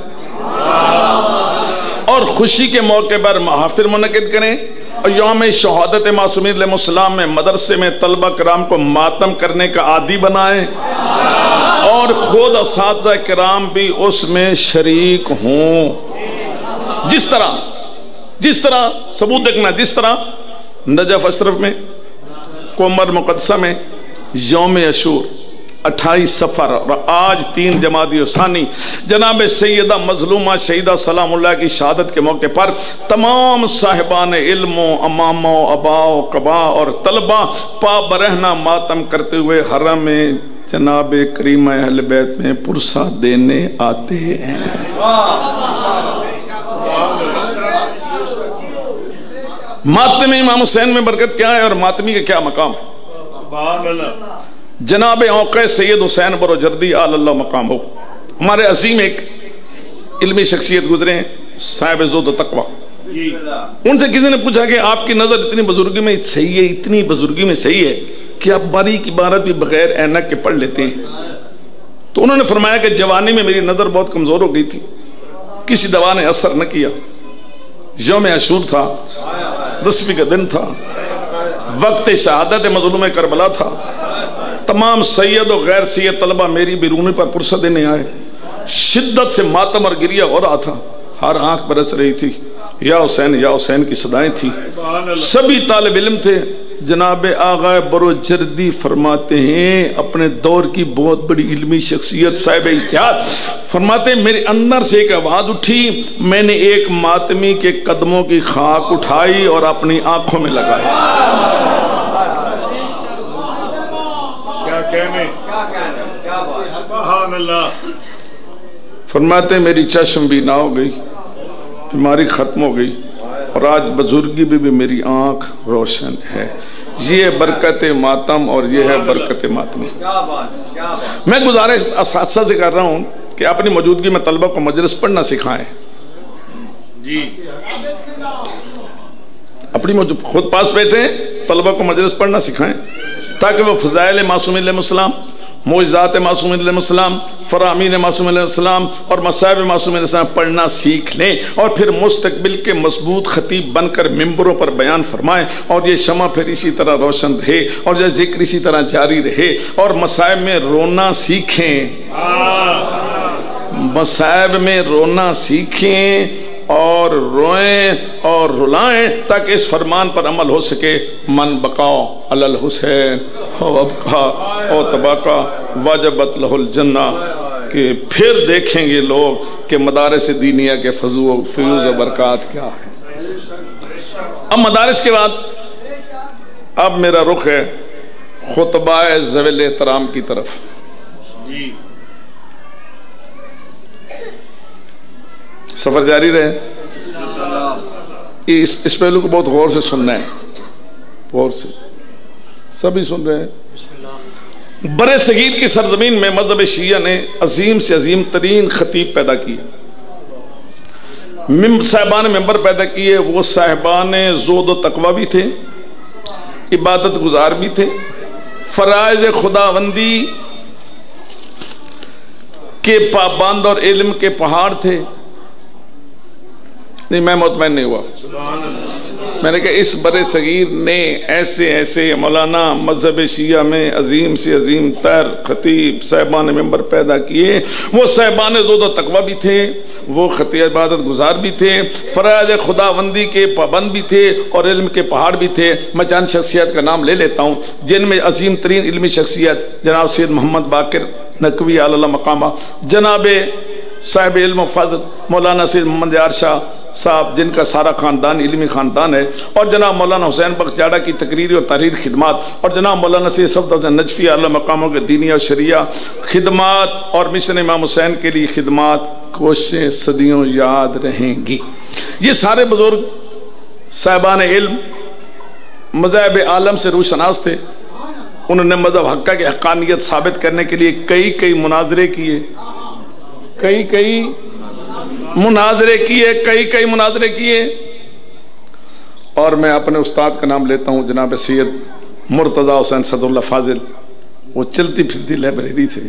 اور خوشی کے موقع پر محافل منعقد کریں، اور یوم شہادت معصومین علیہ السلام میں مدرسے میں طلبہ کرام کو ماتم کرنے کا عادی بنائیں اور خود اساتذہ کرام بھی اس میں شریک ہوں۔ جس طرح ثبوت دیکھنا، جس طرح نجف اشرف میں، کومر مقدسہ میں یوم عاشور 28 سفر اور آج 3 جمادی الثانی جناب سیدہ مظلومہ شہیدہ سلام اللہ کی شہادت کے موقع پر تمام صاحبان علم و امام و ابا و قبا اور طلبہ پا برہنہ ماتم کرتے ہوئے حرم میں جناب کریمہ اہل بیت میں پرسہ دینے آتے ہیں۔ ماتمی امام حسین میں برکت کیا ہے اور ماتمی کا کیا مقام ہے؟ سبحان اللہ۔ جناب اوقع سید حسین بروجردی آل اللہ مقام ہو، ہمارے عظیم ایک علمی شخصیت گزرے ہیں صاحب زہد و تقوی، ان سے کسی نے پوچھا کہ آپ کی نظر اتنی بزرگی میں صحیح ہے، اتنی بزرگی میں صحیح ہے کہ آپ باریک عبارت بھی بغیر اینک کے پڑھ لیتے ہیں؟ تو انہوں نے فرمایا کہ جوانی میں میری نظر بہت کمزور ہو گئی تھی، کسی دوا نے اثر نہ کیا، یوم عاشور تھا، 10ویں کا دن تھا، وقت شہادت مظلوم کربلا تھا، تمام سید و غیر سید طلبہ میری بیرونی پر پرسہ دینے آئے، شدت سے ماتم اور گریہ ہو رہا تھا، ہر آنکھ برس رہی تھی، یا حسین کی صدائیں تھی، سبھی طالب علم تھے۔ جناب آغا بروجردی فرماتے ہیں، اپنے دور کی بہت بڑی علمی شخصیت صاحب اجتہاد، فرماتے ہیں میرے اندر سے ایک آواز اٹھی، میں نے ایک ماتمی کے قدموں کی خاک اٹھائی اور اپنی آنکھوں میں لگائی۔ سبحان اللہ۔ فرماتے ہیں میری چشم بھی نہ ہو گئی، بیماری ختم ہو گئی، اور آج بزرگی بھی میری آنکھ روشن ہے۔ یہ برکت ماتم اور یہ ہے برکت ماتمی۔ میں گزارش اساتذہ سے کر رہا ہوں کہ اپنی موجودگی میں طلبہ کو مجلس پڑھنا سکھائیں، جی اپنی خود پاس بیٹھے ہیں، طلبہ کو مجلس پڑھنا سکھائیں تاکہ وہ فضائل معصومین علیہ السلام، معجزات معصومین علیہ السلام، فرامین معصومین علیہ السلام اور مصائب معصومین علیہ السلام پڑھنا سیکھ لیں، اور پھر مستقبل کے مضبوط خطیب بن کر ممبروں پر بیان فرمائیں، اور یہ شمع پھر اسی طرح روشن رہے اور یہ ذکر اسی طرح جاری رہے، اور مصائب میں رونا سیکھیں، مصائب میں رونا سیکھیں اور روئیں اور رلائیں تاکہ اس فرمان پر عمل ہو سکے، من بقاؤ علی الحسین او ابقا او تباقا واجبت لہ الجنہ، کہ پھر دیکھیں گے لوگ کہ مدارس دینیہ کے فیوز و برکات کیا ہے۔ اب مدارس کے بعد اب میرا رخ ہے خطبہ ذوی احترام کی طرف۔ جی سفر جاری رہے، اس پہلو کو بہت غور سے سننا ہے، غور سے سبھی سن رہے ہیں۔ برے صغیر کی سرزمین میں مذہب شیعہ نے عظیم سے عظیم ترین خطیب پیدا کیے، صاحبان ممبر پیدا کیے، وہ صاحبان زہد و تقوی بھی تھے، عبادت گزار بھی تھے، فرائض خداوندی کے پابند اور علم کے پہاڑ تھے۔ نہیں، میں مطمئن نہیں ہوا، میں نے کہا اس بر صغیر نے ایسے ایسے مولانا مذہب شیعہ میں عظیم سے عظیم تر خطیب صاحبان ممبر پیدا کیے. وہ صاحبان زہد و تقوی بھی تھے, وہ خطیب عبادت گزار بھی تھے, فرائض خداوندی کے پابند بھی تھے اور علم کے پہاڑ بھی تھے. میں چند شخصیت کا نام لے لیتا ہوں جن میں عظیم ترین علمی شخصیت جناب سید محمد باقر نقوی علی اللہ مقامہ, جناب صاحب علم و فضل مولانا سید محمد یار شاہ صاحب جن کا سارا خاندان علمی خاندان ہے, اور جناب مولانا حسین بخش جاڑا کی تقریری اور تحریر خدمات, اور جناب مولانا سید صفدر حسین نجفی علی مقاموں کے دینی اور شریعہ خدمات اور مشن امام حسین کے لیے خدمات کوششیں صدیوں یاد رہیں گی. یہ سارے بزرگ صاحبان علم مذاہب عالم سے روشناس تھے. انہوں نے مذہب حقہ کی حقانیت ثابت کرنے کے لیے کئی مناظرے کیے, کئی مناظرے کیے. اور میں اپنے استاد کا نام لیتا ہوں جناب سید مرتضی حسین صدر اللہ فاضل, وہ چلتی پھرتی لائبریری تھے.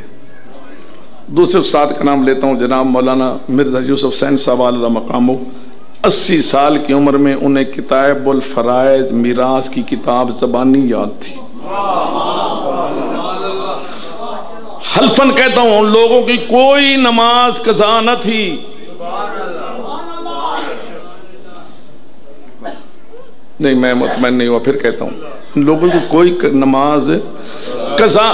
دوسرے استاد کا نام لیتا ہوں جناب مولانا مرزا یوسف حسین صاحب علیہ مقامہ, 80 سال کی عمر میں انہیں کتاب الفرائض میراث کی کتاب زبانی یاد تھی. حلفاً کہتا ہوں ان لوگوں کی کوئی نماز قضا نہ تھی. نہیں میں مطمئن نہیں ہوا, پھر کہتا ہوں ان لوگوں کی کوئی نماز قضا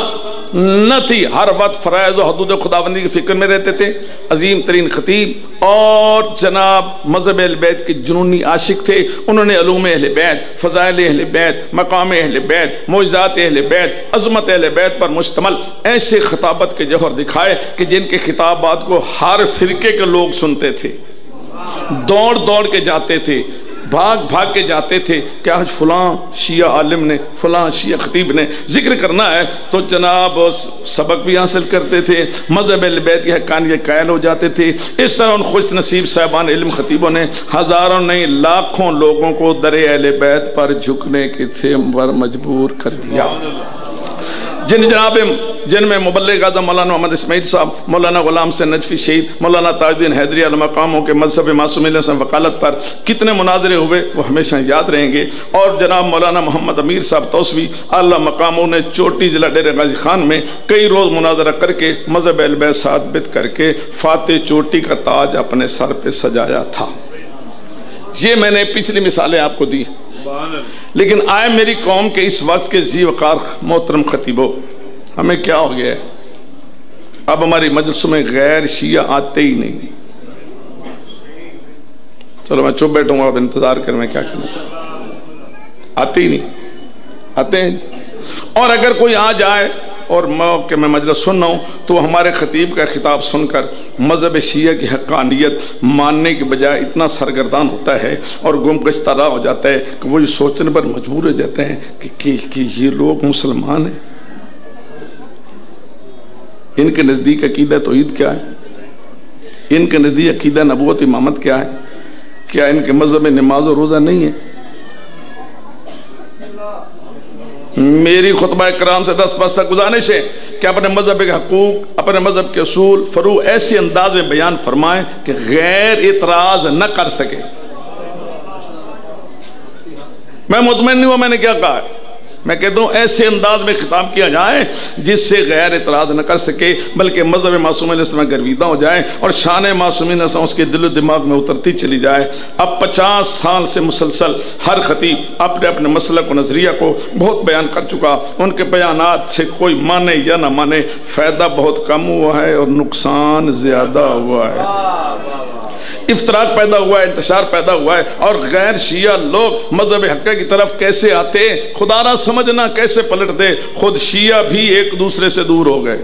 نہ تھی. ہر وقت فرائض و حدود خداوندی کی فکر میں رہتے تھے. عظیم ترین خطیب اور جناب مذہب اہل بیت کے جنونی عاشق تھے. انہوں نے علوم اہل بیت, فضائل اہل بیت, مقام اہل بیت, معجزات اہل بیت, عظمت اہل بیت پر مشتمل ایسے خطابت کے جوہر دکھائے کہ جن کے خطابات کو ہر فرقے کے لوگ سنتے تھے, دوڑ کے جاتے تھے, بھاگ کے جاتے تھے کہ آج فلاں شیعہ عالم نے, فلاں شیعہ خطیب نے ذکر کرنا ہے, تو جناب سبق بھی حاصل کرتے تھے, مذہب اہل بیت کی حقانیت قائل ہو جاتے تھے. اس طرح ان خوش نصیب صاحبان علم خطیبوں نے ہزاروں نہیں لاکھوں لوگوں کو در اہل بیت پر جھکنے کے پر مجبور کر دیا. جن میں مبلغ اعظم مولانا محمد اسماعیل صاحب, مولانا غلام حسین نجفی شہید, مولانا تاج الدین حیدری علی مقاموں کے مذہب معصومین سے وکالت پر کتنے مناظرے ہوئے وہ ہمیشہ یاد رہیں گے. اور جناب مولانا محمد امیر صاحب توسوی اعلیٰ مقاموں نے چوٹی ضلع ڈیرہ غازی خان میں کئی روز مناظرہ کر کے مذہب اہل بیت ثابت کر کے فاتح چوٹی کا تاج اپنے سر پہ سجایا تھا. یہ میں نے پچھلی مثالیں آپ کو دی. لیکن آئے میری قوم کے اس وقت کے ذی وقار محترم خطیبوں, ہمیں کیا ہو گیا ہے؟ اب ہماری مجلسوں میں غیر شیعہ آتے ہی نہیں. چلو میں چپ بیٹھوں گا, اب انتظار کر میں کیا کرنا چاہتا ہوں. آتے ہی نہیں, آتے ہیں. اور اگر کوئی آ جائے اور موقع میں مجلس سن رہا ہوں تو ہمارے خطیب کا خطاب سن کر مذہب شیعہ کی حقانیت ماننے کے بجائے اتنا سرگردان ہوتا ہے اور گمگشتہ راہ ہو جاتا ہے کہ وہ یہ سوچنے پر مجبور ہو جاتے ہیں کہ یہ لوگ مسلمان ہیں. ان کے نزدیک عقیدہ توحید کیا ہے؟ ان کے نزدیک عقیدہ نبوت امامت کیا ہے؟ کیا ان کے مذہب میں نماز و روزہ نہیں ہے؟ میری خطبہ کرام سے 10 پاس تک گزارش ہے کہ اپنے مذہب کے حقوق, اپنے مذہب کے اصول, فروع ایسے انداز میں بیان فرمائیں کہ غیر اعتراض نہ کر سکے. میں مطمئن نہیں ہوا میں نے کیا کہا ہے. میں کہتا ہوں ایسے انداز میں خطاب کیا جائے جس سے غیر اعتراض نہ کر سکے, بلکہ مذہب معصومین علیہ السلام گرویدہ ہو جائے اور شان معصومین علیہ السلام اس کے دل و دماغ میں اترتی چلی جائے. اب 50 سال سے مسلسل ہر خطیب اپنے مسلک و نظریہ کو بہت بیان کر چکا. ان کے بیانات سے کوئی مانے یا نہ مانے, فائدہ بہت کم ہوا ہے اور نقصان زیادہ ہوا ہے. افتراق پیدا ہوا ہے, انتشار پیدا ہوا ہے, اور غیر شیعہ لوگ مذہب حقہ کی طرف کیسے آتے, خدا نہ سمجھنا کیسے پلٹ دے. خود شیعہ بھی ایک دوسرے سے دور ہو گئے,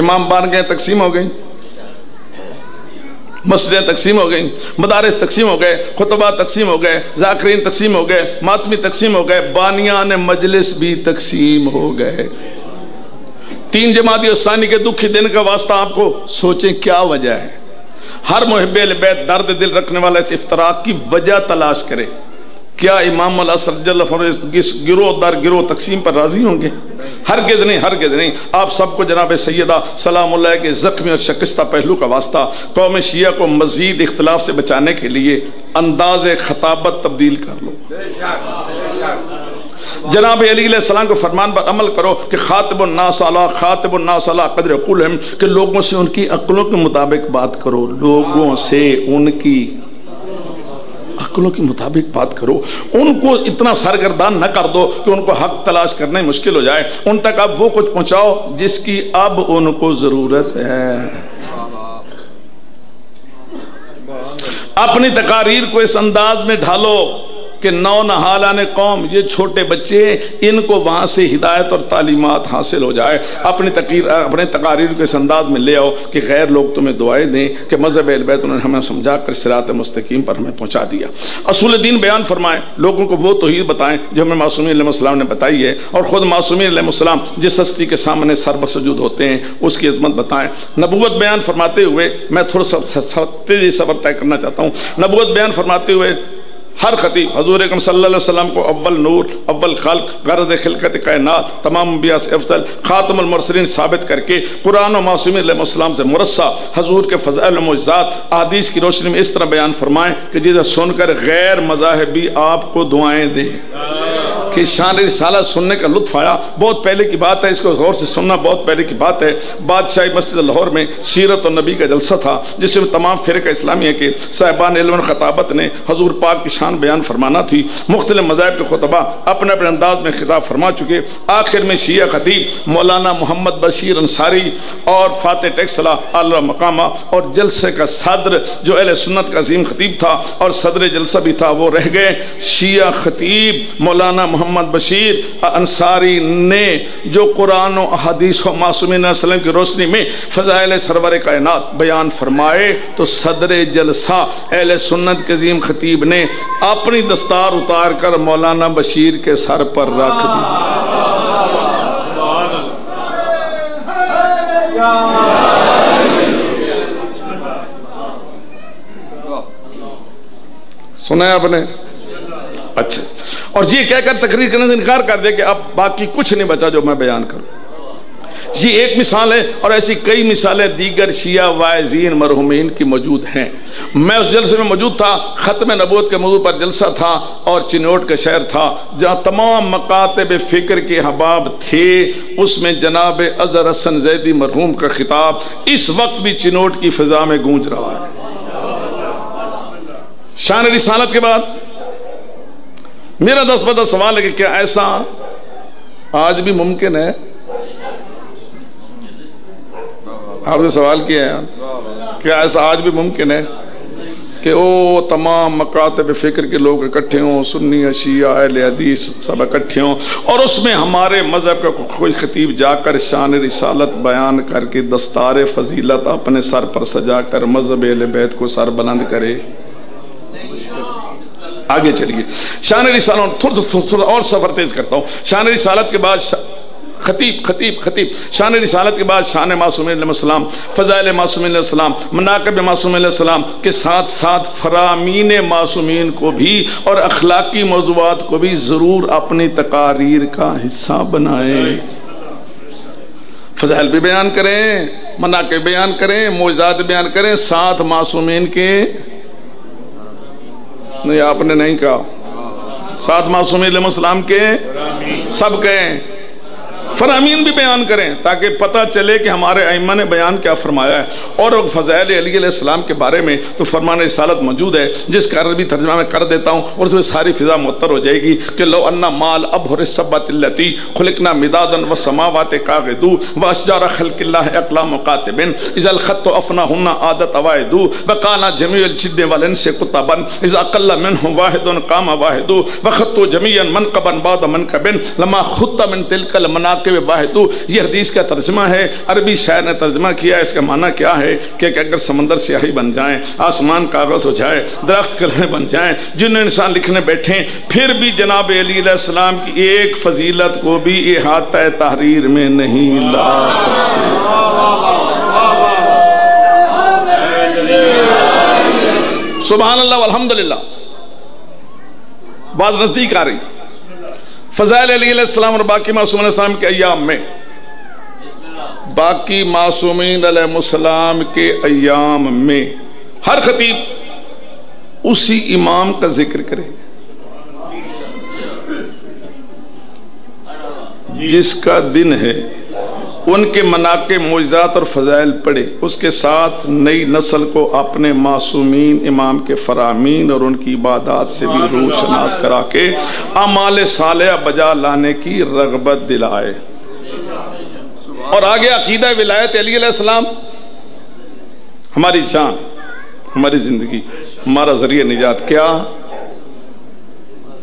امام بان گئے, تقسیم ہو گئی, مسجدیں تقسیم ہو گئیں, مدارس تقسیم ہو گئے, خطبہ تقسیم ہو گئے, ذاکرین تقسیم ہو گئے, ماتمی تقسیم ہو گئے, بانیان مجلس بھی تقسیم ہو گئے. 3 جمادی الثانی کے دکھی دن کا واسطہ آپ کو سوچیں کیا وجہ ہے. ہر محب اہل بیت درد دل رکھنے والا اس افتراق کی وجہ تلاش کرے. کیا امام العصر جل فرمائے اس گروہ در گروہ تقسیم پر راضی ہوں گے؟ ہرگز نہیں، ہرگز نہیں۔ آپ سب کو جناب سیدہ سلام اللہ کے زخمی اور شکستہ پہلو کا واسطہ قوم شیعہ کو مزید اختلاف سے بچانے کے لیے انداز خطابت تبدیل کر لو۔ جناب علی علیہ السلام کے فرمان پر عمل کرو کہ خاطب الناس علی قدر عقولہم، کہ لوگوں سے ان کی عقلوں کے مطابق بات کرو، لوگوں سے ان کی عقلوں کے مطابق بات کرو۔ ان کو اتنا سرگردان نہ کر دو کہ ان کو حق تلاش کرنے مشکل ہو جائے، ان تک اب وہ کچھ پہنچاؤ جس کی اب ان کو ضرورت ہے۔ اپنی تقاریر کو اس انداز میں ڈھالو کہ نو نہالان قوم، یہ چھوٹے بچے، ان کو وہاں سے ہدایت اور تعلیمات حاصل ہو جائے۔ اپنے تقاریر کو اس انداز میں لے آؤ کہ غیر لوگ تمہیں دعائیں دیں کہ مذہب اہل بیت انہوں نے ہمیں سمجھا کر صراط مستقیم پر ہمیں پہنچا دیا۔ اصول دین بیان فرمائیں، لوگوں کو وہ توحید بتائیں جو ہمیں معصومین علیہ السلام نے بتائی ہے، اور خود معصومین علیہ السلام جس ہستی کے سامنے سر بسجود ہوتے ہیں اس کی عظمت بتائیں۔ نبوت بیان فرماتے ہوئے میں تھوڑا سا تیزی سفر طے کرنا چاہتا ہوں۔ نبوت بیان فرماتے ہوئے ہر خطیب حضور اکرم صلی اللہ علیہ وسلم کو اول نور، اول خلق، غرض خلقت کائنات، تمام انبیاء سے افضل، خاتم المرسلین ثابت کر کے قرآن و معصومین علیہ السلام سے مرصع حضور کے فضائل و معجزات احادیث کی روشنی میں اس طرح بیان فرمائیں کہ جسے سن کر غیر مذاہبی آپ کو دعائیں دیں۔ کہ شان رسالہ سننے کا لطف آیا، بہت پہلے کی بات ہے، اس کو غور سے سننا بہت پہلے کی بات ہے۔ بادشاہی مسجد لاہور میں سیرت النبی کا جلسہ تھا جس میں تمام فرقہ اسلامیہ کے صاحبان علم و خطابت نے حضور پاک کی شان بیان فرمانا تھی۔ مختلف مذاہب کے خطبہ اپنے اپنے انداز میں خطاب فرما چکے۔ آخر میں شیعہ خطیب مولانا محمد بشیر انصاری اور فاتح ٹیکسلا اعلیٰ مقامہ اور جلسے کا صدر جو اہل سنت کا عظیم خطیب تھا اور صدر جلسہ بھی تھا وہ رہ گئے۔ شیعہ خطیب مولانا محمد بشیر انصاری نے جو قرآن و احادیث و معصومین علیہ السلام کی روشنی میں فضائل سرور کائنات بیان فرمائے تو صدر جلسہ اہل سنت کے عظیم خطیب نے اپنی دستار اتار کر مولانا بشیر کے سر پر رکھ دی۔ سنا ہے آپ نے؟ اچھا، اور یہ کہہ کر تقریر کرنے سے انکار کر دے کہ اب باقی کچھ نہیں بچا جو میں بیان کروں۔ یہ ایک مثال ہے، اور ایسی کئی مثالیں دیگر شیعہ واعظین مرحومین کی موجود ہیں۔ میں اس جلسے میں موجود تھا، ختم نبوت کے موضوع پر جلسہ تھا، اور چنوٹ کا شہر تھا جہاں تمام مکاتب فکر کے احباب تھے۔ اس میں جناب اظہر حسن زیدی مرحوم کا خطاب اس وقت بھی چنوٹ کی فضا میں گونج رہا ہے۔ شان رسالت کے بعد میرا دس بدہ سوال ہے کہ کیا ایسا آج بھی ممکن ہے؟ آپ نے سوال کیا ہے، کیا ایسا آج بھی ممکن ہے کہ وہ تمام مکاتب فکر کے لوگ اکٹھے ہوں، سنی شیعہ اہل حدیث سب اکٹھے ہوں، اور اس میں ہمارے مذہب کا کوئی خطیب جا کر شان رسالت بیان کر کے دستار فضیلت اپنے سر پر سجا کر مذہب اہل بیت کو سر بلند کرے؟ آگے چلیے، شان رسالت تھوڑا اور سفر تیز کرتا ہوں۔ شان رسالت کے بعد خطیب شان رسالت کے بعد شان معصومین علیہ السلام، فضائل معصومین علیہ السلام، مناقب معصومین علیہ السلام کے ساتھ ساتھ فرامین معصومین کو بھی اور اخلاقی موضوعات کو بھی ضرور اپنی تقاریر کا حصہ بنائیں۔ فضائل بھی بیان کریں، مناقب بیان کریں، معجزات بیان کریں، ساتھ معصومین کے نہیں، آپ نے نہیں کہا، ساتھ معصومین علیہ السلام کے سب کہیں، فرامین بھی بیان کریں تاکہ پتہ چلے کہ ہمارے ائمہ نے بیان کیا فرمایا ہے۔ اور فضائل علی علیہ السلام کے بارے میں تو فرمان رسالت موجود ہے جس کا عربی ترجمہ میں کر دیتا ہوں، اور اس میں ساری فضا معطر ہو جائے گی کہ لو انا مال ابہر السبت اللتی خلقنا مدادا والسماوات کاغدو واشجار خلق اللہ اقلام قاتب اذا الخط افناهن عادت اوائد وقانا جميع الجد والانس قطبا اذا قل منهم واحد قام واحد وخط جميعا منقبا بعد منقب لما خط من تلك المناقب واحد۔ یہ حدیث کا ترجمہ ہے، عربی شاعر نے ترجمہ کیا ہے۔ اس کا معنی کیا ہے کہ اگر سمندر سیاہی بن جائیں، آسمان کاغذ ہو جائے، درخت قلمیں بن جائیں، جن انسان لکھنے بیٹھیں، پھر بھی جناب علی علیہ السلام کی ایک فضیلت کو بھی احاطہ تحریر میں نہیں لا سکتے۔ سبحان اللہ والحمدللہ۔ بات نزدیک آ رہی، فضائل علی علیہ السلام اور باقی معصومین علیہ السلام کے ایام میں، باقی معصومین علیہ السلام کے ایام میں ہر خطیب اسی امام کا ذکر کرے جس کا دن ہے، ان کے مناقب، معجزات اور فضائل پڑھے، اس کے ساتھ نئی نسل کو اپنے معصومین امام کے فرامین اور ان کی عبادات سے بھی روشناس کرا کے اعمال صالحہ بجا لانے کی رغبت دلائے۔ اور آگے عقیدہ ولایت علی علیہ السلام، ہماری جان، ہماری زندگی، ہمارا ذریعہ نجات کیا؟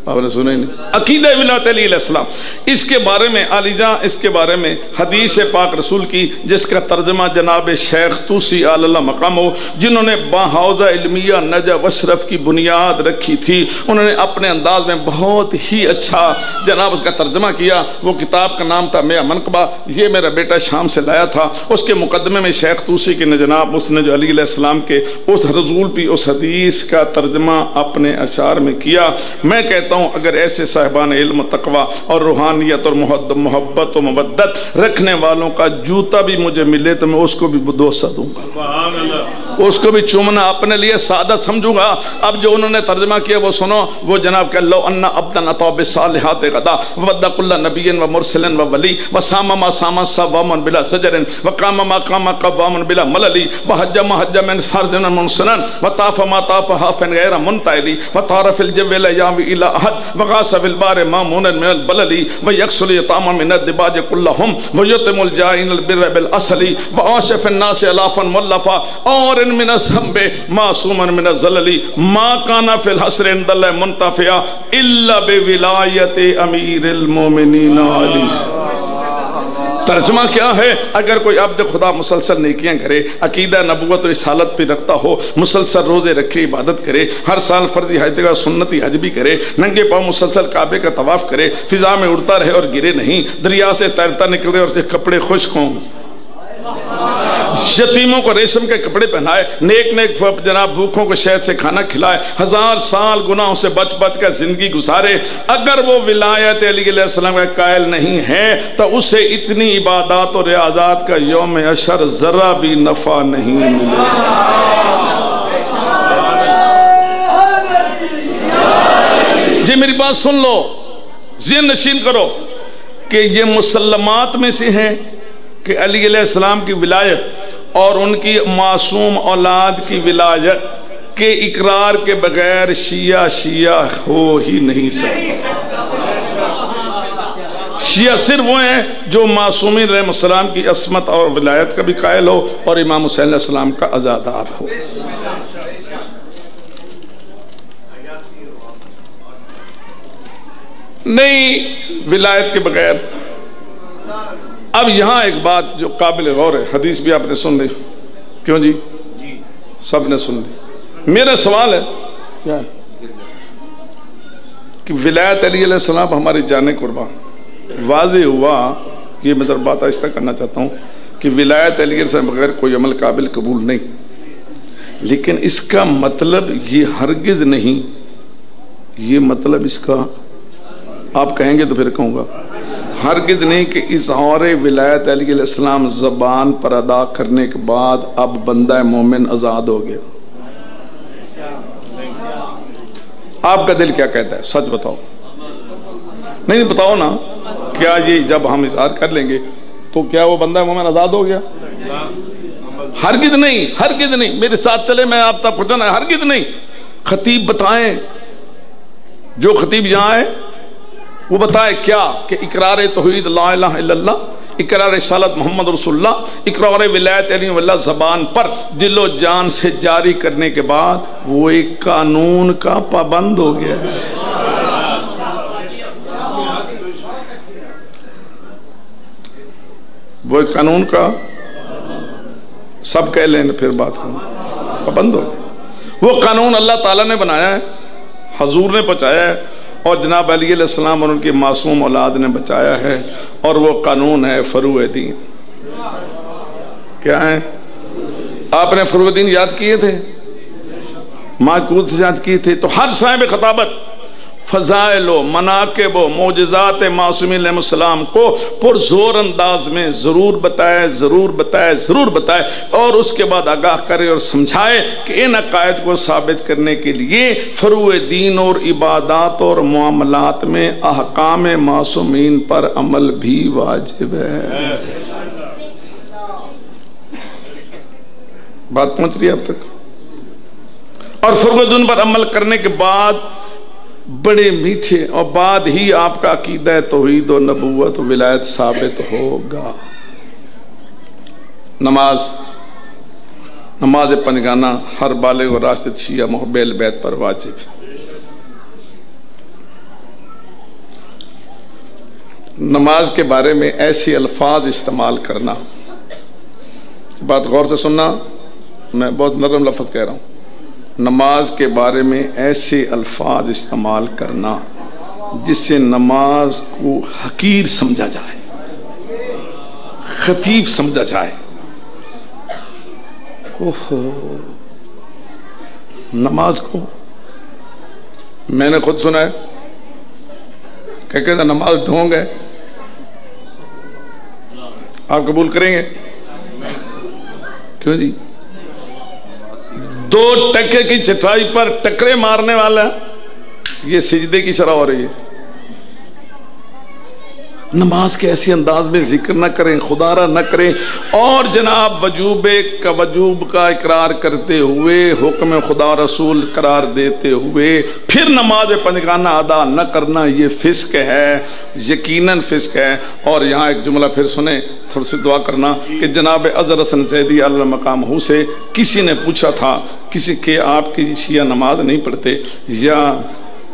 آپ نے سنا ہی نہیں، عقیدہ ولایت علی علیہ السلام۔ اس کے بارے میں علی جاں، اس کے بارے میں حدیث پاک رسول کی جس کا ترجمہ جناب شیخ طوسی آل اللہ مقام ہو، جنہوں نے باحوزہ علمیہ نجف اشرف کی بنیاد رکھی تھی، انہوں نے اپنے انداز میں بہت ہی اچھا جناب اس کا ترجمہ کیا۔ وہ کتاب کا نام تھا میرا منقبہ، یہ میرا بیٹا شام سے لایا تھا۔ اس کے مقدمے میں شیخ طوسی کی نے جناب اس نے جو علی علیہ السلام کے اس رسول پہ اس حدیث کا ترجمہ اپنے اشعار میں کیا۔ میں کہتا ہوں اگر ایسے صاحبان علم و تقوی اور روحانیت اور محبت و مودت رکھنے والوں کا جوتا بھی مجھے ملے تو میں اس کو بھی بدوسہ دوں گا، سبحان اللہ، اس کو بھی چومنا اپنے لیے سعادت سمجھوں گا۔ اب جو انہوں نے ترجمہ کیا وہ سنو، وہ جناب کہ لو ان عبدا اطاع بالصالحات غدا وودع کل نبی و مرسل و ولی وصام ما صام صوام بلا زجر وقام ما قام قوام بلا ملل وحج ما حج من فرض منسنا وطاف ما طاف حاف غیر منتعل وطار في الجو لا ياوي الى احد وغاص في البار مامونا من البلل ويكسل يطعم من الدباج كلهم ويطعم الجائن البر بالاصل وعاش في الناس الافا مولفا اور من الذنب معصوما من الزلل ما كان في الحسر عند الله منتفعا الا بولایت امیر المومنین علی۔ ترجمہ کیا ہے؟ اگر کوئی عبد خدا مسلسل نیکیاں کرے، عقیدہ نبوت اور رسالت پہ رکھتا ہو، مسلسل روزے رکھے، عبادت کرے، ہر سال فرضی حج کا سنتی حج بھی کرے، ننگے پاؤں مسلسل کعبے کا طواف کرے، فضا میں اڑتا رہے اور گرے نہیں، دریا سے تیرتا نکلے اور اسے کپڑے خشک ہوں، یتیموں کو ریشم کے کپڑے پہنائے، نیک نیک جناب بھوکھوں کو شہد سے کھانا کھلائے، 1000 سال گناہوں سے بچ بچ کر زندگی گزارے، اگر وہ ولایت علی علیہ السلام کا قائل نہیں ہے تو اسے اتنی عبادات اور ریاضات کا یوم عشر ذرہ بھی نفع نہیں ملے۔ جی میری بات سن لو، ذہن نشین کرو کہ یہ مسلمات میں سے ہیں کہ علی علیہ السلام کی ولایت اور ان کی معصوم اولاد کی ولایت کے اقرار کے بغیر شیعہ ہو ہی نہیں سکتا۔ شیعہ صرف وہ ہیں جو معصومین علیہ السلام کی عصمت اور ولایت کا بھی قائل ہو اور امام حسین علیہ السلام کا عزادار ہو۔ نہیں ولایت کے بغیر۔ اب یہاں ایک بات جو قابل غور ہے، حدیث بھی آپ نے سن لی، کیوں جی؟ سب نے سن لی۔ میرا سوال ہے کیا ہے کہ ولایت علی علیہ السلام ہماری جان قربان، واضح ہوا، یہ میں بات آہستہ کرنا چاہتا ہوں کہ ولایت علی علیہ السلام بغیر کوئی عمل قابل قبول نہیں، لیکن اس کا مطلب یہ ہرگز نہیں، یہ مطلب اس کا آپ کہیں گے تو پھر کہوں گا، ہرگز نہیں کہ اظہار ولایت علی علیہ السلام زبان پر ادا کرنے کے بعد اب بندہ مومن آزاد ہو گیا۔ آپ کا دل کیا کہتا ہے؟ سچ بتاؤ، نہیں بتاؤ نا، کیا یہ جب ہم اظہار کر لیں گے تو کیا وہ بندہ مومن آزاد ہو گیا؟ ہرگز نہیں، ہرگز نہیں۔ میرے ساتھ چلے، میں آپ تک پہنچانا، ہرگز نہیں۔ خطیب بتائیں، جو خطیب یہاں ہے وہ بتائے کیا کہ اقرار توحید لا الہ الا اللہ، اقرار رسالت محمد رسول اللہ، اقرار ولایت علی اللہ زبان پر دل و جان سے جاری کرنے کے بعد وہ ایک قانون کا پابند ہو گیا ہے۔ وہ ایک قانون کا، سب کہہ لیں پھر بات کریں، پابند ہو گیا۔ وہ قانون اللہ تعالیٰ نے بنایا ہے، حضور نے پہنچایا ہے، اور جناب علی علیہ السلام اور ان کی معصوم اولاد نے بچایا ہے، اور وہ قانون ہے فروع دین۔ کیا ہے؟ آپ نے فروع دین یاد کیے تھے؟ معقود سے یاد کیے تھے؟ تو ہر صاحب خطابت فضائل و مناقب و معجزات معصومین علیہ السلام کو پرزور انداز میں ضرور بتائے، ضرور بتائے، ضرور بتائے، اور اس کے بعد آگاہ کرے اور سمجھائے کہ ان عقائد کو ثابت کرنے کے لیے فروع دین اور عبادات اور معاملات میں احکام معصومین پر عمل بھی واجب ہے۔ بات پہنچ رہی ہے اب تک؟ اور فروع دین پر عمل کرنے کے بعد بڑے میٹھے اور بعد ہی آپ کا عقیدہ توحید و نبوت و ولایت ثابت ہوگا۔ نماز پنجگانہ ہر بالغ و راشد شیعہ محب اہل بیت پر واجب ہے۔ نماز کے بارے میں ایسے الفاظ استعمال کرنا، بات غور سے سننا، میں بہت نرم لفظ کہہ رہا ہوں، نماز کے بارے میں ایسے الفاظ استعمال کرنا جس سے نماز کو حقیر سمجھا جائے، خفیف سمجھا جائے۔ نماز کو میں نے خود سنا ہے کہ کہتا نماز ڈھونگ ہے، آپ قبول کریں گے؟ کیوں جی؟ 2 ٹکے کی چٹائی پر ٹکرے مارنے والا یہ سجدے کی شرح ہو رہی ہے۔ نماز کے ایسے انداز میں ذکر نہ کریں، خدا را نہ کریں، اور جناب وجوب کا اقرار کرتے ہوئے، حکم خدا رسول قرار دیتے ہوئے پھر نماز پنجگانہ ادا نہ کرنا، یہ فسق ہے، یقیناً فسق ہے۔ اور یہاں ایک جملہ پھر سنیں، تھوڑی سی دعا کرنا کہ جناب اظہر حسن زیدی علیہ مقام ہو سے کسی نے پوچھا تھا کسی کہ آپ کی شیعہ نماز نہیں پڑھتے یا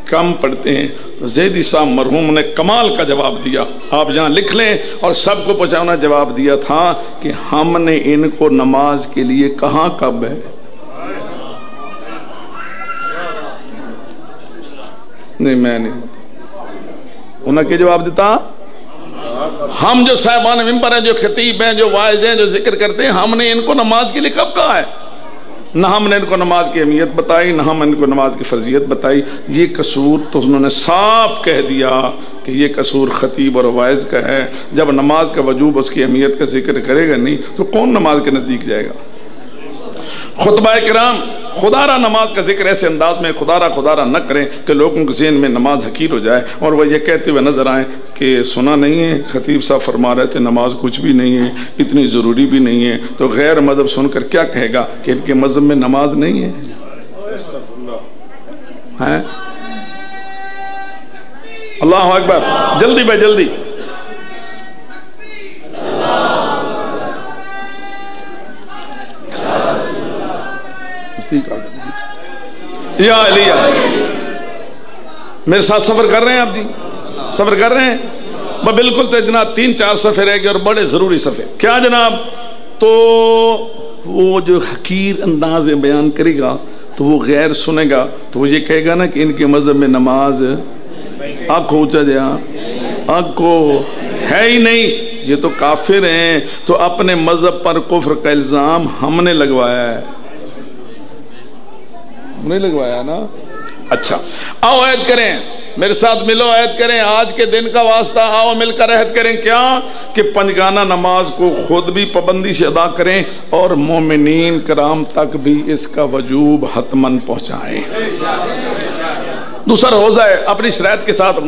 کم پڑھتے ہیں، زیدی صاحب مرحوم نے کمال کا جواب دیا، آپ یہاں لکھ لیں اور سب کو پوچھا، انہوں نے جواب دیا تھا کہ ہم نے ان کو نماز کے لیے کہاں کب ہے؟ نہیں میں نہیں، انہوں نے کیا جواب دیتا؟ ہم جو صاحبان ممبر ہیں، جو خطیب ہیں، جو واعظ ہیں، جو ذکر کرتے ہیں، ہم نے ان کو نماز کے لیے کب کہا ہے؟ نہ ہم نے ان کو نماز کی اہمیت بتائی، نہ ہم ان کو نماز کی فرضیت بتائی۔ یہ قصور تو انہوں نے صاف کہہ دیا کہ یہ قصور خطیب اور واعظ کا ہے۔ جب نماز کا وجوب اس کی اہمیت کا ذکر کرے گا نہیں تو کون نماز کے نزدیک جائے گا؟ خطبہ کرام خدا را نماز کا ذکر ایسے انداز میں خدا را نہ کریں کہ لوگوں کے ذہن میں نماز حقیر ہو جائے اور وہ یہ کہتے ہوئے نظر آئیں کہ سنا نہیں ہے خطیب صاحب فرما رہے تھے نماز کچھ بھی نہیں ہے، اتنی ضروری بھی نہیں ہے، تو غیر مذہب سن کر کیا کہے گا کہ ان کے مذہب میں نماز نہیں ہے؟ اللہ اکبر، جلدی بھائی جلدی۔ یا علی میرے ساتھ سفر کر رہے ہیں آپ جی؟ سفر کر رہے ہیں بالکل، تو جناب 3-4 صفحے رہ گئے اور بڑے ضروری صفحے۔ کیا جناب؟ تو وہ جو حقیر انداز بیان کرے گا تو وہ غیر سنے گا تو وہ یہ کہے گا نا کہ ان کے مذہب میں نماز آنکھوں اونچا دیا آنکھوں ہے ہی نہیں، یہ تو کافر ہیں۔ تو اپنے مذہب پر کفر کا الزام ہم نے لگوایا ہے، نہیں لگوایا نا؟ اچھا آؤ عہد کریں، میرے ساتھ ملو، عہد کریں، آج کے دن کا واسطہ آؤ مل کر عہد کریں کیا کہ پنجگانہ نماز کو خود بھی پابندی سے ادا کریں اور مومنین کرام تک بھی اس کا وجوب حتماً پہنچائیں۔ دوسرا روزہ ہے، اپنی شرائط کے ساتھ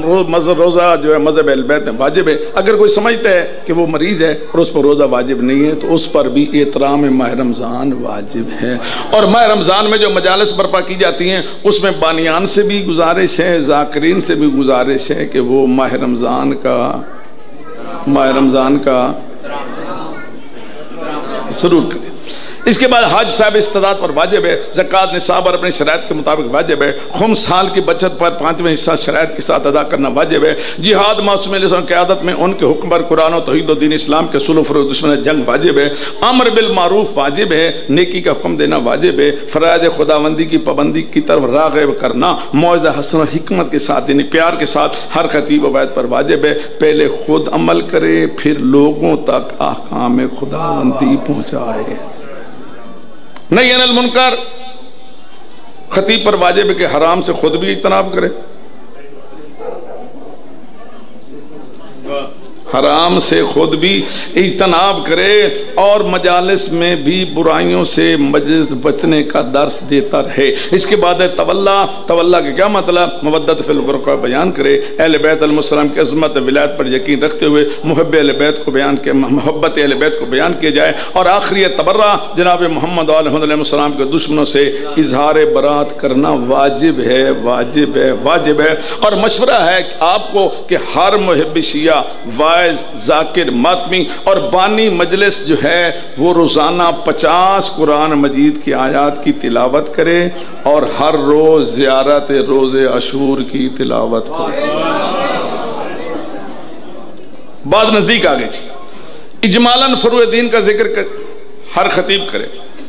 روزہ جو ہے مذہب اہل بیت میں واجب ہے۔ اگر کوئی سمجھتا ہے کہ وہ مریض ہے اور اس پر روزہ واجب نہیں ہے تو اس پر بھی احترام ماہ رمضان واجب ہے۔ اور ماہ رمضان میں جو مجالس برپا کی جاتی ہیں اس میں بانیان سے بھی گزارش ہے، ذاکرین سے بھی گزارش ہے کہ وہ ماہ رمضان کا ضرور کریں۔ اس کے بعد حج صاحب استطاعت پر واجب ہے، زکوٰۃ نصاب اور اپنی شرائط کے مطابق واجب ہے، خمس سال کی بچت پر 5واں حصہ شرائط کے ساتھ ادا کرنا واجب ہے، جہاد معصوم علیہ السلام کی قیادت میں ان کے حکم پر قرآن و توحید و دین اسلام کے اصول و فروع دشمن جنگ واجب ہے، امر بالمعروف واجب ہے، نیکی کا حکم دینا واجب ہے، فرائض خداوندی کی پابندی کی طرف راغب کرنا موعظہ حسن و حکمت کے ساتھ یعنی پیار کے ساتھ ہر خطیب و واعظ پر واجب ہے، پہلے خود عمل کرے پھر لوگوں تک احکام خداوندی پہنچائے۔ نہیں عن المنکر خطیب پر واجب ہے کہ حرام سے خود بھی اجتناب کرے حرام سے خود بھی اجتناب کرے اور مجالس میں بھی برائیوں سے بچنے کا درس دیتا رہے۔ اس کے بعد ہے تولا کے کیا مطلب؟ مودت فی القربہ بیان کرے، اہل بیت علیہ السلام کی عظمت ولایت پر یقین رکھتے ہوئے محب اہل بیت کو بیان کے محبت اہل بیت کو بیان کیا جائے، اور آخری تبرہ جناب محمد علیہ السلام کے دشمنوں سے اظہار برات کرنا واجب ہے، واجب ہے، واجب ہے۔ اور مشورہ ہے آپ کو کہ ہر محب شیعہ ذاکر ماتمی اور بانی مجلس جو ہے وہ روزانہ 50 قرآن مجید کی آیات کی تلاوت کرے اور ہر روز زیارت روز عاشور کی تلاوت کرے۔ بات نزدیک آگے جی، اجمالاً فروع دین کا ذکر ہر خطیب کرے،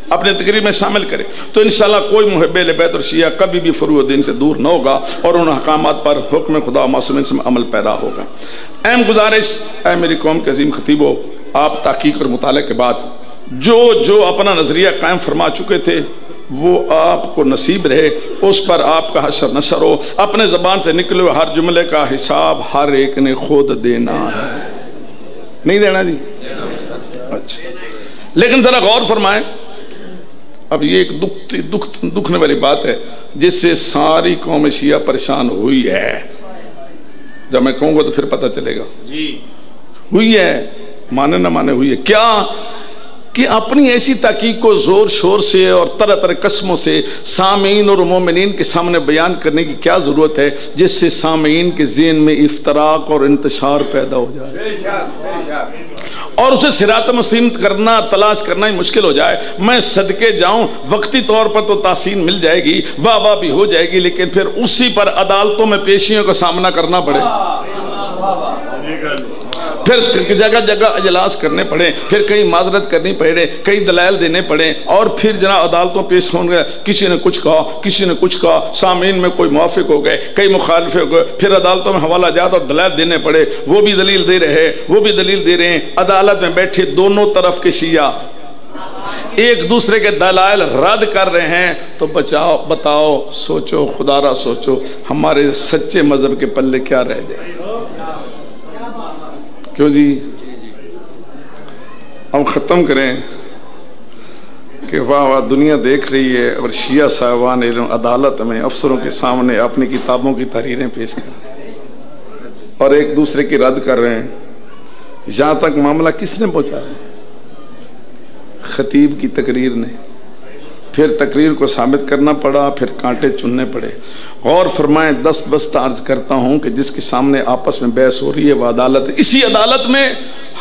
اپنے تقریر میں شامل کرے، تو انشاءاللہ کوئی محب اہل بیت اور شیعہ کبھی بھی فروع دین سے دور نہ ہوگا اور ان احکامات پر حکم خدا معصومین سے عمل پیرا ہوگا۔ اہم گزارش، اے میری قوم کے عظیم خطیبوں، آپ تحقیق اور مطالعے کے بعد جو اپنا نظریہ قائم فرما چکے تھے وہ آپ کو نصیب رہے، اس پر آپ کا حشر نشر ہو۔ اپنے زبان سے نکلے ہوئے ہر جملے کا حساب ہر ایک نے خود دینا ہے، نہیں دینا جی؟ اچھا، لیکن ذرا غور فرمائیں، اب یہ ایک دکھنے والی بات ہے جس سے ساری قوم شیعہ پریشان ہوئی ہے۔ جب میں کہوں گا تو پھر پتہ چلے گا جی ہوئی ہے، مانے نہ مانے ہوئی ہے کیا، کہ اپنی ایسی تحقیق کو زور شور سے اور طرح طرح قسموں سے سامعین اور مومنین کے سامنے بیان کرنے کی کیا ضرورت ہے جس سے سامعین کے ذہن میں افتراق اور انتشار پیدا ہو جائے اور اسے صراط مستقیم کرنا تلاش کرنا ہی مشکل ہو جائے۔ میں صدقے جاؤں، وقتی طور پر تو تحسین مل جائے گی، واہ واہ بھی ہو جائے گی، لیکن پھر اسی پر عدالتوں میں پیشیوں کا سامنا کرنا پڑے، پھر جگہ جگہ اجلاس کرنے پڑے، پھر کئی معذرت کرنی پڑے، کئی دلائل دینے پڑے، اور پھر جناب عدالتوں پیش ہوں گے، کسی نے کچھ کہا، کسی نے کچھ کہا، سامعین میں کوئی موافق ہو گئے، کئی مخالف ہو گئے، پھر عدالتوں میں حوالہ جات اور دلائل دینے پڑے، وہ بھی دلیل دے رہے، وہ بھی دلیل دے رہے ہیں۔ عدالت میں بیٹھے دونوں طرف کے شیعہ ایک دوسرے کے دلائل رد کر رہے ہیں، تو بتاؤ سوچو، خدا را سوچو، ہمارے سچے مذہب کے پلے کیا رہ جائے؟ کیوں جی؟ ہم ختم کریں کہ واہ واہ دنیا دیکھ رہی ہے اور شیعہ صاحبان علم عدالت میں افسروں کے سامنے اپنی کتابوں کی تحریریں پیش کر رہے ہیں اور ایک دوسرے کی رد کر رہے ہیں۔ یہاں تک معاملہ کس نے پہنچایا؟ خطیب کی تقریر نے۔ پھر تقریر کو ثابت کرنا پڑا، پھر کانٹے چننے پڑے۔ غور فرمائیں، دست بست عرض کرتا ہوں کہ جس کے سامنے آپس میں بحث ہو رہی ہے وہ عدالت ہے۔ اسی عدالت میں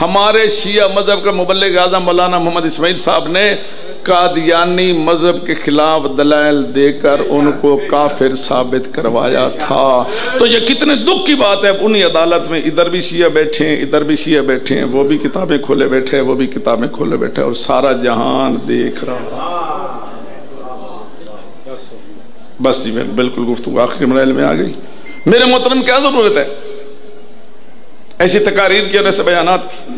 ہمارے شیعہ مذہب کا مبلغ اعظم مولانا محمد اسماعیل صاحب نے قادیانی مذہب کے خلاف دلائل دے کر ان کو کافر ثابت کروایا تھا۔ تو یہ کتنے دکھ کی بات ہے، انہی عدالت میں ادھر بھی شیعہ بیٹھے ہیں، ادھر بھی شیعہ بیٹھے ہیں، وہ بھی کتابیں کھولے بیٹھے ہیں، وہ بھی کتابیں کھولے بیٹھے ہیں، اور سارا جہان دیکھ رہا۔ بس جی بالکل گفتگو آخری مراحل میں آ گئی۔ میرے محترم کیا ضرورت ہے ایسی تقاریر کی اور ایسے بیانات کی؟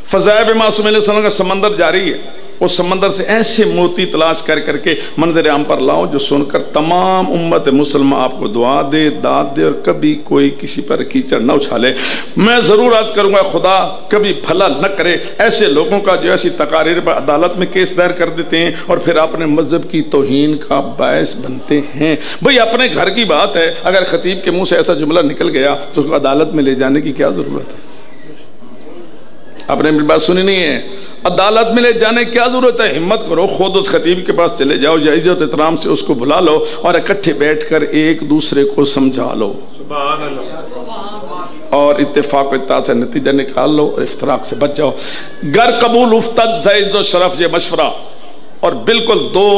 فضائل معصوم علیہ السلام کا سمندر جاری ہے، اس سمندر سے ایسے موتی تلاش کر کر کے منظر عام پر لاؤ جو سن کر تمام امت مسلمہ آپ کو دعا دے، داد دے، اور کبھی کوئی کسی پر کیچڑ نہ اچھالے۔ میں ضرور عرض کروں گا خدا کبھی بھلا نہ کرے ایسے لوگوں کا جو ایسی تقاریر پر عدالت میں کیس دائر کر دیتے ہیں اور پھر اپنے مذہب کی توہین کا باعث بنتے ہیں۔ بھئی اپنے گھر کی بات ہے، اگر خطیب کے منہ سے ایسا جملہ نکل گیا تو اس کو عدالت میں لے جانے کی کیا ضرورت ہے؟ آپ نے میری بات سنی نہیں ہے؟ عدالت میں لے جانے کیا ضرورت ہے؟ ہمت کرو، خود اس خطیب کے پاس چلے جاؤ، یا عزت احترام سے اس کو بلا لو اور اکٹھے بیٹھ کر ایک دوسرے کو سمجھا لو، سبحان اللہ، اور اتفاق و اتحاد سے نتیجہ نکال لو اور افتراق سے بچ جاؤ۔ گر قبول افتد زید و شرف، یہ مشورہ، اور بالکل 2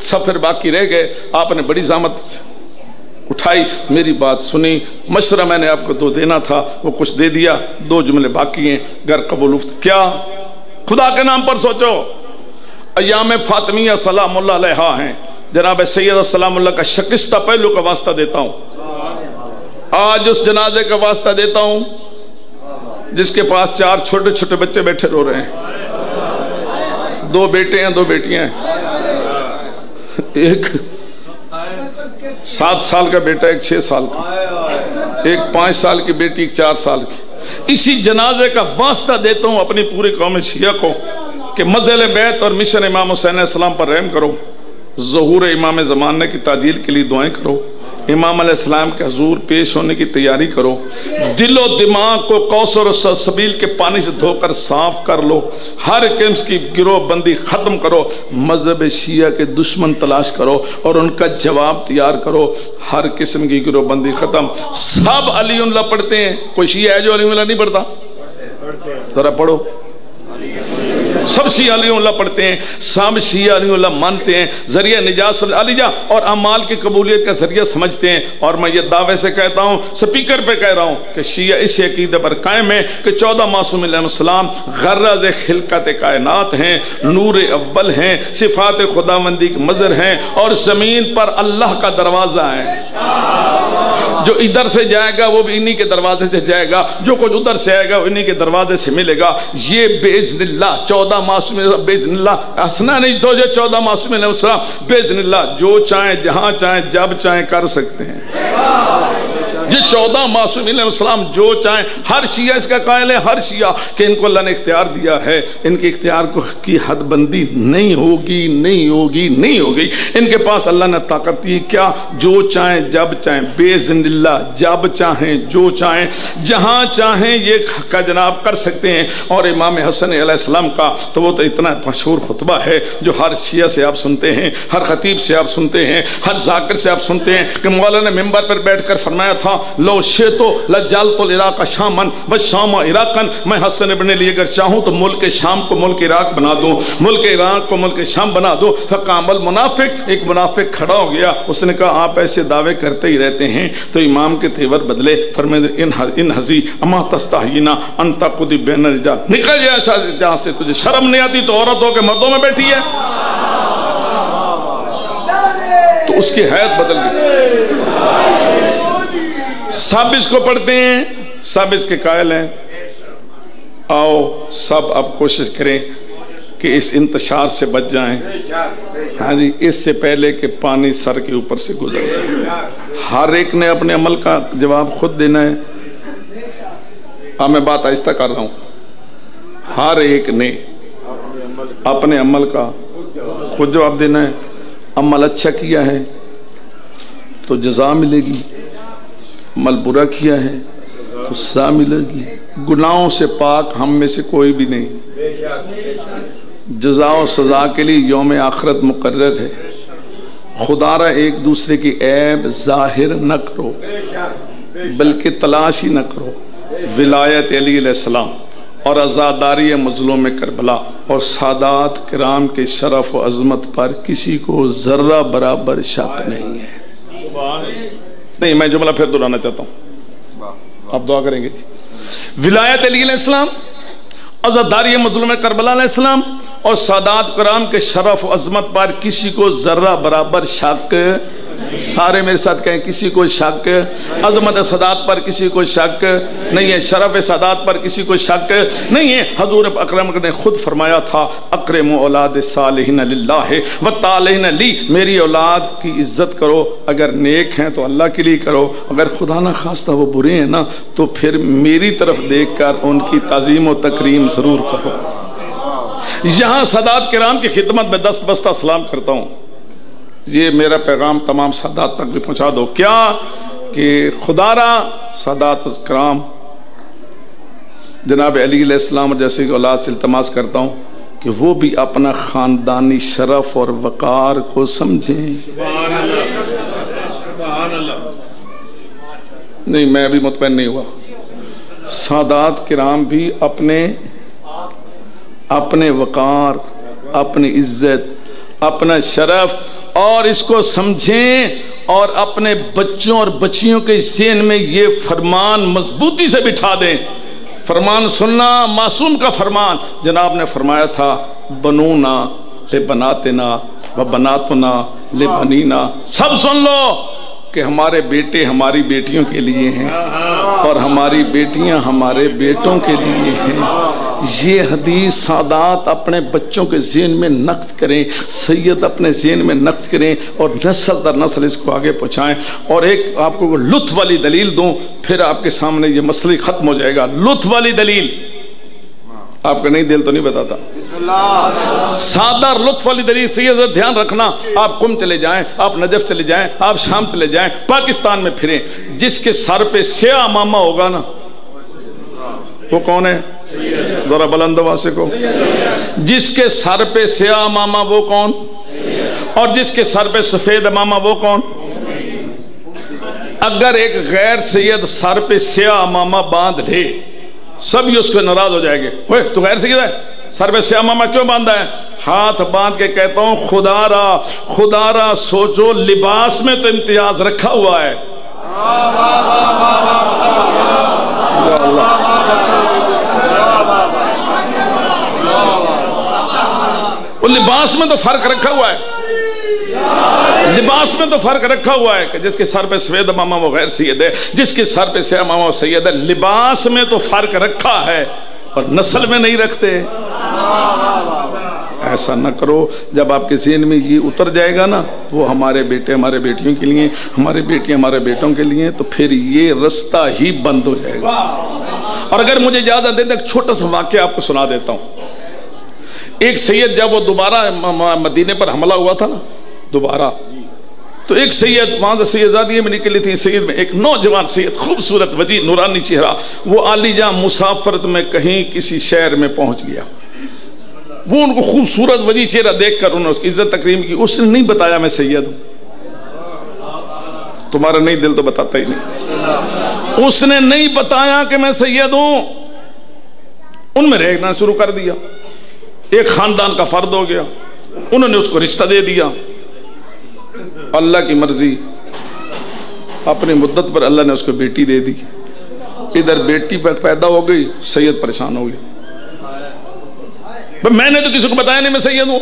سفر باقی رہ گئے۔ آپ نے بڑی زحمت اٹھائی، میری بات سنی، مشورہ میں نے آپ کو 2 دینا تھا، وہ کچھ دے دیا، 2 جملے باقی ہیں۔ گر قبول افتد کیا؟ خدا کے نام پر سوچو، ایام فاطمیہ سلام اللہ علیہا ہیں، جناب سید سلام اللہ کا شکستہ پہلو کا واسطہ دیتا ہوں، آج اس جنازے کا واسطہ دیتا ہوں جس کے پاس 4 چھوٹے چھوٹے بچے بیٹھے رو رہے ہیں، 2 بیٹے ہیں 2 بیٹیاں ہیں، ایک 7 سال کا بیٹا، ایک 6 سال کا، ایک 5 سال کی بیٹی، ایک 4 سال کی، اسی جنازے کا واسطہ دیتا ہوں اپنی پوری قوم شیعہ کو کہ مزل بیت اور مشن امام حسین علیہ السلام پر رحم کرو، ظہور امام زمانہ کی تعجیل کے لیے دعائیں کرو، امام علیہ السلام کے حضور پیش ہونے کی تیاری کرو، دل و دماغ کو کوثر و سلسبیل کے پانی سے دھو کر صاف کر لو، ہر قسم کی گروہ بندی ختم کرو، مذہب شیعہ کے دشمن تلاش کرو اور ان کا جواب تیار کرو، ہر قسم کی گروہ بندی ختم۔ سب علی اللہ پڑھتے ہیں، کوئی شیعہ ہے جو علی اللہ نہیں پڑھتا؟ ذرا پڑھو۔ سب شیعہ علی اللہ پڑھتے ہیں، سب شیعہ علی اللہ مانتے ہیں، ذریعہ نجات علی جا اور اعمال کی قبولیت کا ذریعہ سمجھتے ہیں۔ اور میں یہ دعوے سے کہتا ہوں، سپیکر پہ کہہ رہا ہوں کہ شیعہ اس عقیدے پر قائم ہے کہ 14 معصوم علیہ السلام غرض خلقت کائنات ہیں، نور اول ہیں، صفات خداوندی کے مظہر ہیں اور زمین پر اللہ کا دروازہ ہے۔ جو ادھر سے جائے گا وہ بھی انہی کے دروازے سے جائے گا، جو کچھ ادھر سے آئے گا وہ انہی کے دروازے سے ملے گا۔ یہ باذن اللہ 14 معصوم باذن اللہ اسنا نہیں تو یہ 14 معصوم علیہ السلام باذن اللہ جو چاہیں جہاں چاہیں جب چاہیں کر سکتے ہیں۔ یہ 14 معصوم علیہ السلام جو چاہیں، ہر شیعہ اس کا قائل ہے، ہر شیعہ کہ ان کو اللہ نے اختیار دیا ہے، ان کے اختیار کی حد بندی نہیں ہوگی، نہیں ہوگی، نہیں ہوگی۔ ان کے پاس اللہ نے طاقت دی کیا؟ جو چاہیں جب چاہیں باذن اللہ، جب چاہیں جو چاہیں جہاں چاہیں یہ کا جناب کر سکتے ہیں۔ اور امام حسن علیہ السلام کا تو وہ تو اتنا مشہور خطبہ ہے جو ہر شیعہ سے آپ سنتے ہیں، ہر خطیب سے آپ سنتے ہیں، ہر ذاکر سے آپ سنتے ہیں کہ مولانا نے ممبر پر بیٹھ کر فرمایا تھا لو شئتو لجعلت العراق شاما والشام عراقا، میں حسن ابن علی اگر چاہوں تو ملک شام کو ملک عراق بنا دوں، ملک عراق کو ملک شام بنا دوں۔ فقام المنافق، ایک منافق کھڑا ہو گیا، اس نے کہا آپ ایسے دعوے کرتے ہی رہتے ہیں۔ تو امام کے تیور بدلے، فرمائے ان حزی اما تستحینا ان تقضی بین الرجال، نکل جہاں سے، تجھے شرم نہیں آتی تو عورت ہو کے مردوں میں بیٹھی ہے؟ تو اس کی حیثیت بدل گئی۔ سب اس کو پڑھتے ہیں، سب اس کے قائل ہیں۔ آؤ سب اب کوشش کریں کہ اس انتشار سے بچ جائیں، ہاں جی، اس سے پہلے کہ پانی سر کے اوپر سے گزر جائے۔ ہر ایک نے اپنے عمل کا جواب خود دینا ہے۔ اب میں بات آہستہ کر رہا ہوں، ہر ایک نے اپنے عمل کا خود جواب دینا ہے۔ عمل اچھا کیا ہے تو جزا ملے گی، عمل برا کیا ہے تو سزا ملے گی۔ گناہوں سے پاک ہم میں سے کوئی بھی نہیں۔ جزا و سزا کے لیے یوم آخرت مقرر ہے۔ خدا را ایک دوسرے کی عیب ظاہر نہ کرو بلکہ تلاش ہی نہ کرو۔ ولایت علی علیہ السلام اور عزاداری مظلوم کربلا اور سادات کرام کے شرف و عظمت پر کسی کو ذرہ برابر شک نہیں ہے۔ نہیں، میں جملہ پھر دہرانا چاہتا ہوں، آپ دعا کریں گے جی۔ ولایت علی علیہ السلام، عزاداری مظلوم کربلا علیہ السلام اور سادات کرام کے شرف و عظمت پر کسی کو ذرہ برابر شک، سارے میرے ساتھ کہیں، کسی کو شک، عظمت سادات پر کسی کو شک نہیں ہے، شرف سادات پر کسی کو شک نہیں ہے۔ حضور اکرم نے خود فرمایا تھا اکرموا اولاد صالحین للہ و طالحین لی، میری اولاد کی عزت کرو، اگر نیک ہیں تو اللہ کے لیے کرو، اگر خدا نہ خواستہ وہ برے ہیں نا تو پھر میری طرف دیکھ کر ان کی تعظیم و تکریم ضرور کرو۔ یہاں سادات کرام کی خدمت میں دست بستہ سلام کرتا ہوں۔ یہ میرا پیغام تمام سادات تک بھی پہنچا دو، کیا کہ خدا را سادات کرام جناب علی علیہ السلام اور جیسے کہ اولاد سے التماس کرتا ہوں کہ وہ بھی اپنا خاندانی شرف اور وقار کو سمجھیں۔ نہیں، میں ابھی مطمئن نہیں ہوا۔ سادات کرام بھی اپنے وقار، اپنی عزت، اپنا شرف اور اس کو سمجھیں اور اپنے بچوں اور بچیوں کے ذہن میں یہ فرمان مضبوطی سے بٹھا دیں۔ فرمان سننا، معصوم کا فرمان، جناب نے فرمایا تھا بنونا لبناتنا و بناتنا لبنینا، سب سن لو کہ ہمارے بیٹے ہماری بیٹیوں کے لیے ہیں اور ہماری بیٹیاں ہمارے بیٹوں کے لیے ہیں۔ یہ حدیث سادات اپنے بچوں کے ذہن میں نقد کریں، سید اپنے ذہن میں نقد کریں اور نسل در نسل اس کو آگے پہنچائیں۔ اور ایک آپ کو لطف والی دلیل دوں، پھر آپ کے سامنے یہ مسئلہ ختم ہو جائے گا۔ لطف والی دلیل آپ کا نہیں دل تو نہیں بتاتا، سادہ لطف والی دلیل سے یہ دھیان رکھنا، آپ قم چلے جائیں، آپ نجف چلے جائیں، آپ شام چلے جائیں، پاکستان میں پھریں، جس کے سر پہ سیاہ امامہ ہوگا نا وہ کون ہے؟ ذرا بلند آواز سے کو، جس کے سر پہ سیاہ امامہ وہ کون؟ اور جس کے سر پہ سفید امامہ وہ کون؟ اگر ایک غیر سید سر پہ سیاہ امامہ باندھ لے، سب ہی اس کو ناراض ہو جائے گے، اوے تو غیر سید ہے، سر پہ سیاہ امامہ کیوں باندھا ہے؟ ہاتھ باندھ کے کہتا ہوں خدا را سوچو، لباس میں تو امتیاز رکھا ہوا ہے۔ وہ لباس میں تو فرق رکھا ہوا ہے، لباس میں تو فرق رکھا ہوا ہے کہ جس کے سر پہ سفید امامہ وہ غیر سید ہے، جس کے سر پہ سیاہ امامہ وہ سید ہے۔ لباس میں تو فرق رکھا ہے اور نسل میں نہیں رکھتے۔ ایسا نہ کرو، جب آپ کے ذہن میں یہ اتر جائے گا نا، وہ ہمارے بیٹے ہمارے بیٹیوں کے لیے، ہمارے بیٹیاں ہمارے بیٹوں کے لیے، تو پھر یہ رستہ ہی بند ہو جائے گا۔ اور اگر مجھے اجازت دیں تو ایک چھوٹا سا واقعہ آپ کو سنا دیتا ہوں۔ ایک سید جب وہ دوبارہ مدینے پر حملہ ہوا تھا نا دوبارہ، تو ایک سید وہاں سے سیدزادیاں میں نکلی تھی، سید میں ایک نوجوان سید، خوبصورت وجیح نورانی چہرہ، وہ عالی جہاں مسافرت میں کہیں کسی شہر میں پہنچ گیا۔ وہ ان کو خوبصورت وجیح چہرہ دیکھ کر انہوں نے اس کی عزت تکریم کی۔ اس نے نہیں بتایا میں سید ہوں، تمہارا نہیں دل تو بتاتا ہی نہیں، اس نے نہیں بتایا کہ میں سید ہوں، ان میں رہنا شروع کر دیا۔ ایک خاندان کا فرد ہو گیا، انہوں نے اس کو رشتہ دے دیا۔ اللہ کی مرضی، اپنی مدت پر اللہ نے اس کو بیٹی دے دی۔ ادھر بیٹی پیدا ہو گئی، سید پریشان ہو گیا، میں نے تو کسی کو بتایا نہیں میں سید ہوں،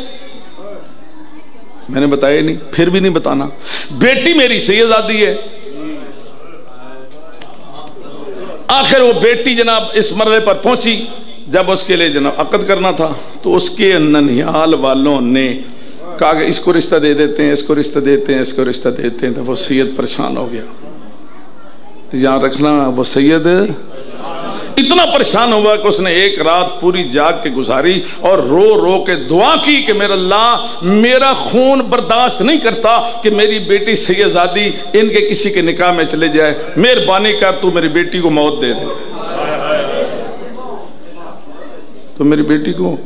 میں نے بتایا نہیں، پھر بھی نہیں بتانا، بیٹی میری سیدزادی ہے۔ آخر وہ بیٹی جناب اس مرحلے پر پہنچی، جب اس کے لیے جناب عقد کرنا تھا تو اس کے ننیال والوں نے کہا کہ اس کو رشتہ دے دیتے ہیں، اس کو رشتہ دیتے ہیں، اس کو رشتہ دیتے ہیں، تو وہ سید پریشان ہو گیا۔ یہاں رکھنا، وہ سید اتنا پریشان ہوا کہ اس نے ایک رات پوری جاگ کے گزاری اور رو رو کے دعا کی کہ میرا اللہ، میرا خون برداشت نہیں کرتا کہ میری بیٹی سیدزادی ان کے کسی کے نکاح میں چلے جائے، مہربانی کر تو میری بیٹی کو موت دے دے۔ تو میری بیٹی کو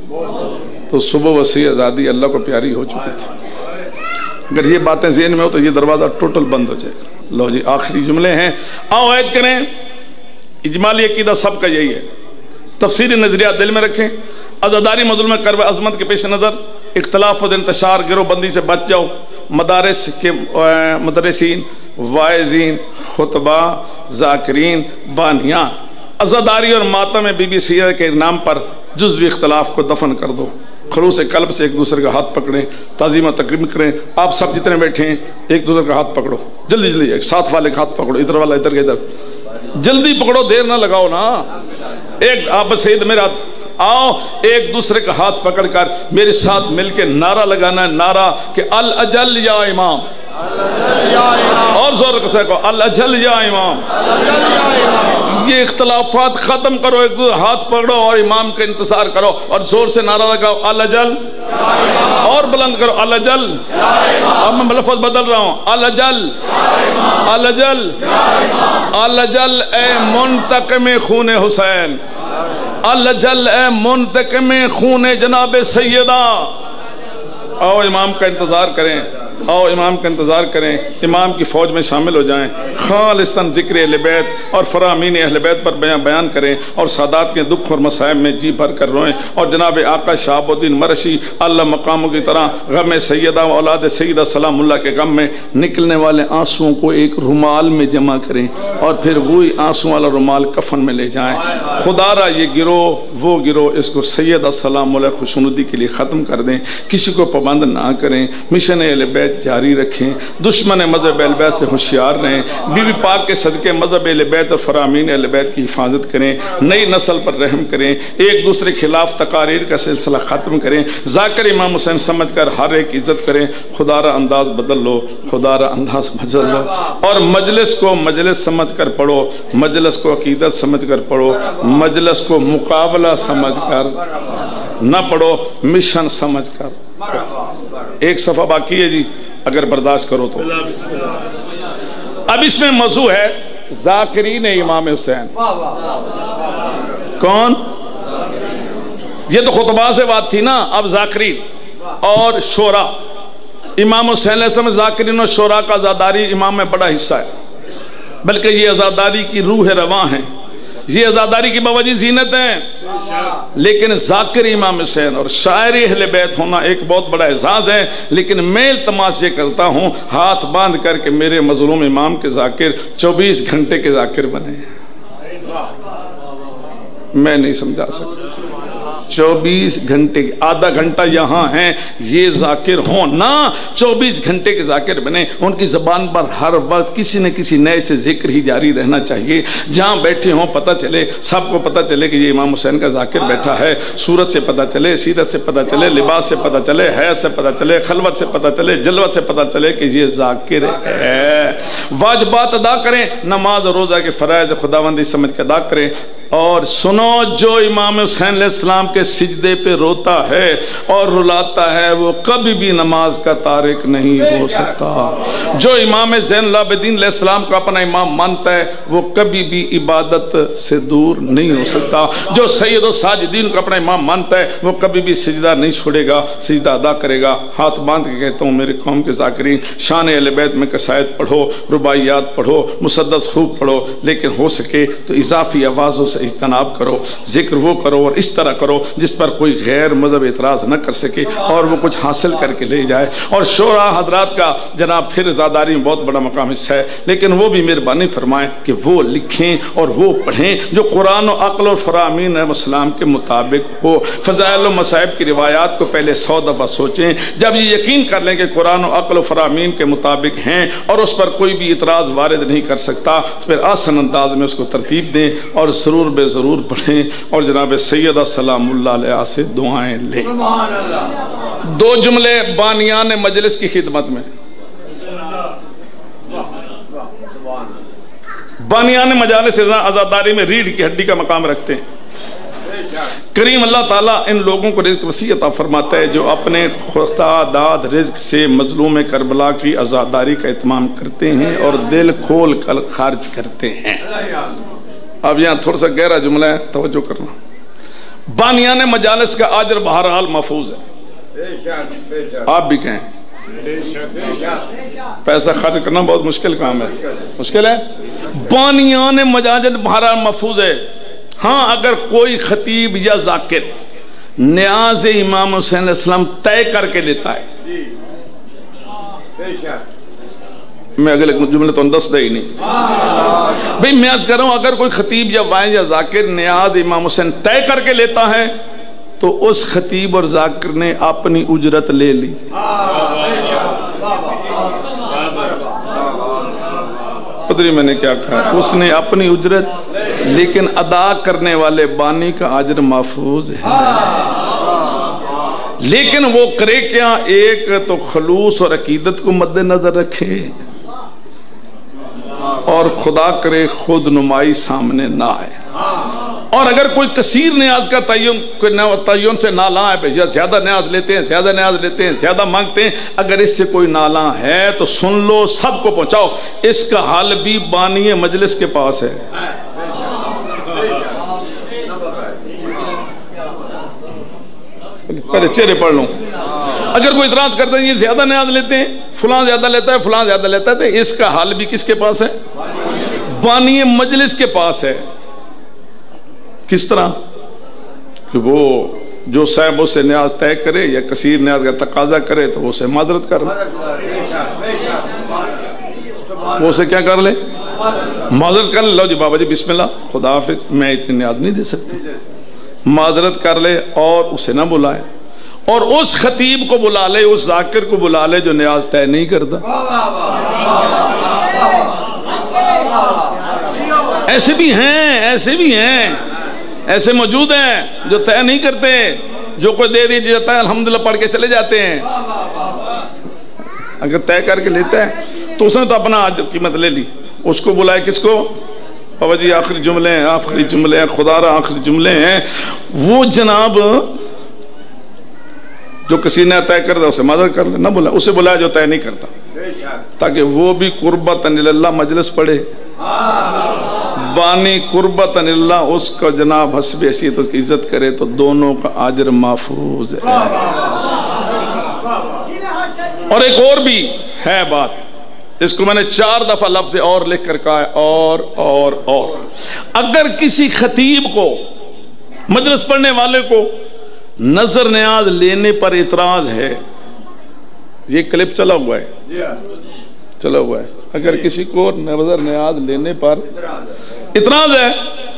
تو صبح وہ سیدزادی اللہ کو پیاری ہو چکی تھی۔ اگر یہ باتیں ذہن میں ہو تو یہ دروازہ ٹوٹل بند ہو جائے گا۔ لو جی آخری جملے ہیں، آؤ عہد کریں، اجمالی عقیدہ سب کا یہی ہے، تفسیری نظریات دل میں رکھیں، عزاداری مظلوم کرب عظمت کے پیش نظر اختلاف و انتشار گروہ بندی سے بچ جاؤ، مدارس کے مدرسین، واعظین، خطبہ، ذاکرین، بانیان، عزاداری اور ماتم میں بی بی سیدہ کے نام پر جزوی اختلاف کو دفن کر دو، خلوص قلب سے ایک دوسرے کا ہاتھ پکڑیں، تعظیم و تکریم کریں۔ آپ سب جتنے بیٹھے ہیں ایک دوسرے کا ہاتھ پکڑو، جلدی جلدی، ایک ساتھ والے کا ہاتھ پکڑو، ادھر والا ادھر کے ادھر، جلدی پکڑو، دیر نہ لگاؤ نا۔ ایک آپ سید میرے ہاتھ، آؤ ایک دوسرے کا ہاتھ پکڑ کر میرے ساتھ مل کے نعرہ لگانا ہے، نعرہ کہ الاجل یا امام، اور زور سے کہو الاجل یا امام۔ یہ اختلافات ختم کرو، ایک دوسرے ہاتھ پکڑو اور امام کا انتظار کرو اور زور سے نعرہ لگاؤ الاجل، اور بلند کرو الاجل۔ اب میں لفظ بدل رہا ہوں، الاجل الاجل الاجل اے منتقم خون حسین، الاجل اے منتقم خون جناب سیدہ۔ آؤ امام کا انتظار کریں، آؤ امام کا انتظار کریں، امام کی فوج میں شامل ہو جائیں، خالصاً ذکر اہل بیت اور فرامین اہل بیت پر بیان کریں اور سادات کے دکھ اور مصائب میں جی بھر کر روئیں، اور جناب آقا شہاب الدین مرشی اللہ مقاموں کی طرح غم سیدہ و اولاد سیدہ سلام اللہ کے غم میں نکلنے والے آنسوؤں کو ایک رومال میں جمع کریں اور پھر وہی آنسو والا رومال کفن میں لے جائیں۔ خدا را یہ گروہ وہ گروہ، اس کو سیدہ سلام اللہ خوشنودی کے لیے ختم کر دیں، کسی کو پابند نہ کریں، مشن اہل بیت بیت جاری رکھیں، دشمن مذہب اہل بیت سے ہوشیار رہیں، بی بی پاک کے صدقے مذہب اہل بیت اور فرامین اہل بیت کی حفاظت کریں، نئی نسل پر رحم کریں، ایک دوسرے کے خلاف تقاریر کا سلسلہ ختم کریں، ذاکر امام حسین سمجھ کر ہر ایک عزت کریں، خدا را انداز بدل لو، خدا را انداز بدل لو، اور مجلس کو مجلس سمجھ کر پڑھو، مجلس کو عقیدت سمجھ کر پڑھو، مجلس کو مقابلہ سمجھ کر نہ پڑھو، مشن سمجھ کر۔ ایک صفحہ باقی ہے جی، اگر برداشت کرو تو۔ اب اس میں موضوع ہے ذاکرین امام حسین۔ کون؟ یہ تو خطبہ سے بات تھی نا، اب ذاکرین اور شورا۔ امام حسین علیہ السلام ذاکرین اور شورا کا عزاداری امام میں بڑا حصہ ہے، بلکہ یہ عزاداری کی روح رواں ہیں، یہ عزاداری کی باوجہ زینت ہیں، لیکن ذاکر امام حسین اور شاعر اہل بیت ہونا ایک بہت بڑا اعزاز ہے۔ لیکن میں التماس یہ کرتا ہوں ہاتھ باندھ کر کے میرے مظلوم امام کے ذاکر 24 گھنٹے کے ذاکر بنے۔ میں نہیں سمجھا سکتا، 24 گھنٹے، آدھا گھنٹہ یہاں ہیں، یہ ذاکر ہوں نا، 24 گھنٹے کے ذاکر بنے، ان کی زبان پر ہر وقت کسی نہ کسی نئے سے ذکر ہی جاری رہنا چاہیے، جہاں بیٹھے ہوں پتہ چلے، سب کو پتہ چلے کہ یہ امام حسین کا ذاکر بیٹھا ہے، صورت سے پتہ چلے، سیرت سے پتہ چلے، لباس سے پتہ چلے، حیات سے پتہ چلے، خلوت سے پتہ چلے، جلوت سے پتہ چلے کہ یہ ذاکر ہے۔ واجبات ادا کریں، نماز اور روزہ کے فرائض خداوندی سمجھ کے ادا کریں، اور سنو جو امام حسین علیہ السلام کے سجدے پہ روتا ہے اور رلاتا ہے وہ کبھی بھی نماز کا تارک نہیں ہو سکتا۔ جو امام زین العابدین علیہ السلام کو اپنا امام مانتا ہے وہ کبھی بھی عبادت سے دور نہیں ہو سکتا۔ جو سید الساجدین کو اپنا امام مانتا ہے وہ کبھی بھی سجدہ نہیں چھوڑے گا، سجدہ ادا کرے گا۔ ہاتھ باندھ کے کہتا ہوں میرے قوم کے ذاکرین، شان اہل بیت میں قصائد پڑھو، رباعیات پڑھو، مسدس خوب پڑھو، لیکن ہو سکے تو اضافی آوازوں سے اجتناب کرو، ذکر وہ کرو اور اس طرح کرو جس پر کوئی غیر مذہب اعتراض نہ کر سکے اور وہ کچھ حاصل کر کے لے جائے۔ اور شورا حضرات کا جناب پھر عزاداری میں بہت بڑا مقام حصہ ہے، لیکن وہ بھی مہربانی فرمائیں کہ وہ لکھیں اور وہ پڑھیں جو قرآن و عقل اور فرامین اسلام کے مطابق ہو۔ فضائل و مصائب کی روایات کو پہلے 100 دفعہ سوچیں، جب یہ یقین کر لیں کہ قرآن و عقل و فرامین کے مطابق ہیں اور اس پر کوئی بھی اعتراض وارد نہیں کر سکتا تو پھر آسان انداز میں اس کو ترتیب دیں اور ضرور بے ضرور پڑھیں، اور جناب سیدہ سلام اللہ علیہ سے دعائیں لیں۔ 2 جملے بانیان مجلس کی خدمت میں۔ بانیان مجالس عزاداری میں ریڑھ کی ہڈی کا مقام رکھتے ہیں۔ کریم اللہ تعالیٰ ان لوگوں کو رزق وسیع عطا فرماتا ہے جو اپنے خدا داد رزق سے مظلوم کربلا کی عزاداری کا اہتمام کرتے ہیں اور دل کھول کر خرچ کرتے ہیں۔ اب یہاں تھوڑا سا گہرا جملہ ہے، توجہ کرنا۔ بانیان مجالس کا اجر بہرحال محفوظ ہے، آپ بھی کہیں پیسہ خرچ کرنا بہت مشکل کام ہے، مشکل ہے۔ بانیان مجالس بہرحال محفوظ ہے، ہاں اگر کوئی خطیب یا ذاکر نیاز امام حسین علیہ السلام طے کر کے لیتا ہے، میں اگلے جملے تو اندس دے ہی نہیں بھئی، میں عرض کر رہا ہوں اگر کوئی خطیب یا وائن یا ذاکر نیاز امام حسین طے کر کے لیتا ہے تو اس خطیب اور ذاکر نے اپنی اجرت لے لی۔ پتری میں نے کیا کہا، اس نے اپنی اجرت، لیکن ادا کرنے والے بانی کا اجر محفوظ ہے۔ لیکن وہ کرے کیا، ایک تو خلوص اور عقیدت کو مد نظر رکھے، اور خدا کرے خود نمائی سامنے نہ آئے، اور اگر کوئی کثیر نیاز کا تعین سے نالاں ہے، یا زیادہ نیاز لیتے ہیں، زیادہ نیاز لیتے ہیں، زیادہ مانگتے ہیں، اگر اس سے کوئی نالاں ہے تو سن لو، سب کو پہنچاؤ، اس کا حل بھی بانی مجلس کے پاس ہے۔ پہلے چہرے پڑھ لوں، اگر کوئی اعتراض کرتا ہے یہ زیادہ نیاز لیتے ہیں، فلاں زیادہ لیتا ہے، فلاں زیادہ لیتا ہے، تو اس کا حل بھی کس کے پاس ہے؟ بانی مجلس کے پاس ہے۔ کس طرح کہ وہ جو صاحب اس سے نیاز طے کرے یا کثیر نیاز کا تقاضا کرے تو وہ اسے معذرت کر لے، وہ اسے کیا کر لے؟ معذرت کر لے، لو جی بابا جی بسم اللہ خدا حافظ، میں اتنی نیاز نہیں دے سکتی، معذرت کر لے اور اسے نہ بلائے، اور اس خطیب کو بلا لے، اس ذاکر کو بلا لے جو نیاز طے نہیں کرتا۔ ایسے بھی ہیں، ایسے بھی ہیں، ایسے موجود ہیں جو طے نہیں کرتے، جو کوئی دے دی جاتا ہے الحمدللہ پڑھ کے چلے جاتے ہیں۔ اگر طے کر کے لیتا ہے تو اس نے تو اپنا آج قیمت لے لی۔ اس کو بلائے، کس کو؟ بابا جی آخری جملے ہیں، آخری جملے ہیں، خدا را آخری جملے ہیں۔ وہ جناب جو کسی نے طے کر دیا اسے معذرت کر لے، نہ بلا، اسے بلایا جو طے نہیں کرتا، تاکہ وہ بھی قربتاً اللہ مجلس پڑھے۔ بانی قربتاً اللہ، اس کا جناب حسب حیثیت اس کی عزت کرے تو دونوں کا اجر محفوظ ہے۔ اور ایک اور بھی ہے بات، اس کو میں نے 4 دفعہ لفظ اور لکھ کر کہا ہے، اور اگر کسی خطیب کو، مجلس پڑھنے والے کو نظر نیاز لینے پر اعتراض ہے، یہ کلپ چلا ہوا ہے، اگر کسی کو نظر نیاز لینے پر اعتراض ہے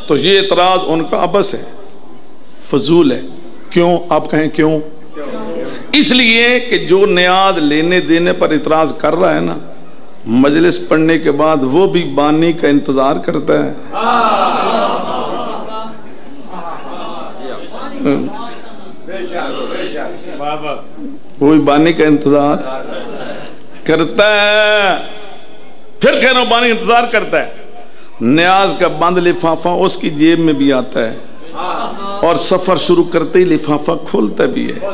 تو یہ اعتراض ان کا عبث ہے، فضول ہے۔ کیوں؟ آپ کہیں کیوں؟ اس لیے کہ جو نیاز لینے دینے پر اعتراض کر رہا ہے نا، مجلس پڑھنے کے بعد وہ بھی بانی کا انتظار کرتا ہے۔ وہ بھی بانی کا انتظار کرتا ہے۔ پھر کہہ رہا ہوں بانی انتظار کرتا ہے۔ نیاز کا بند لفافہ اس کی جیب میں بھی آتا ہے، اور سفر شروع کرتے ہی لفافہ کھولتا بھی ہے،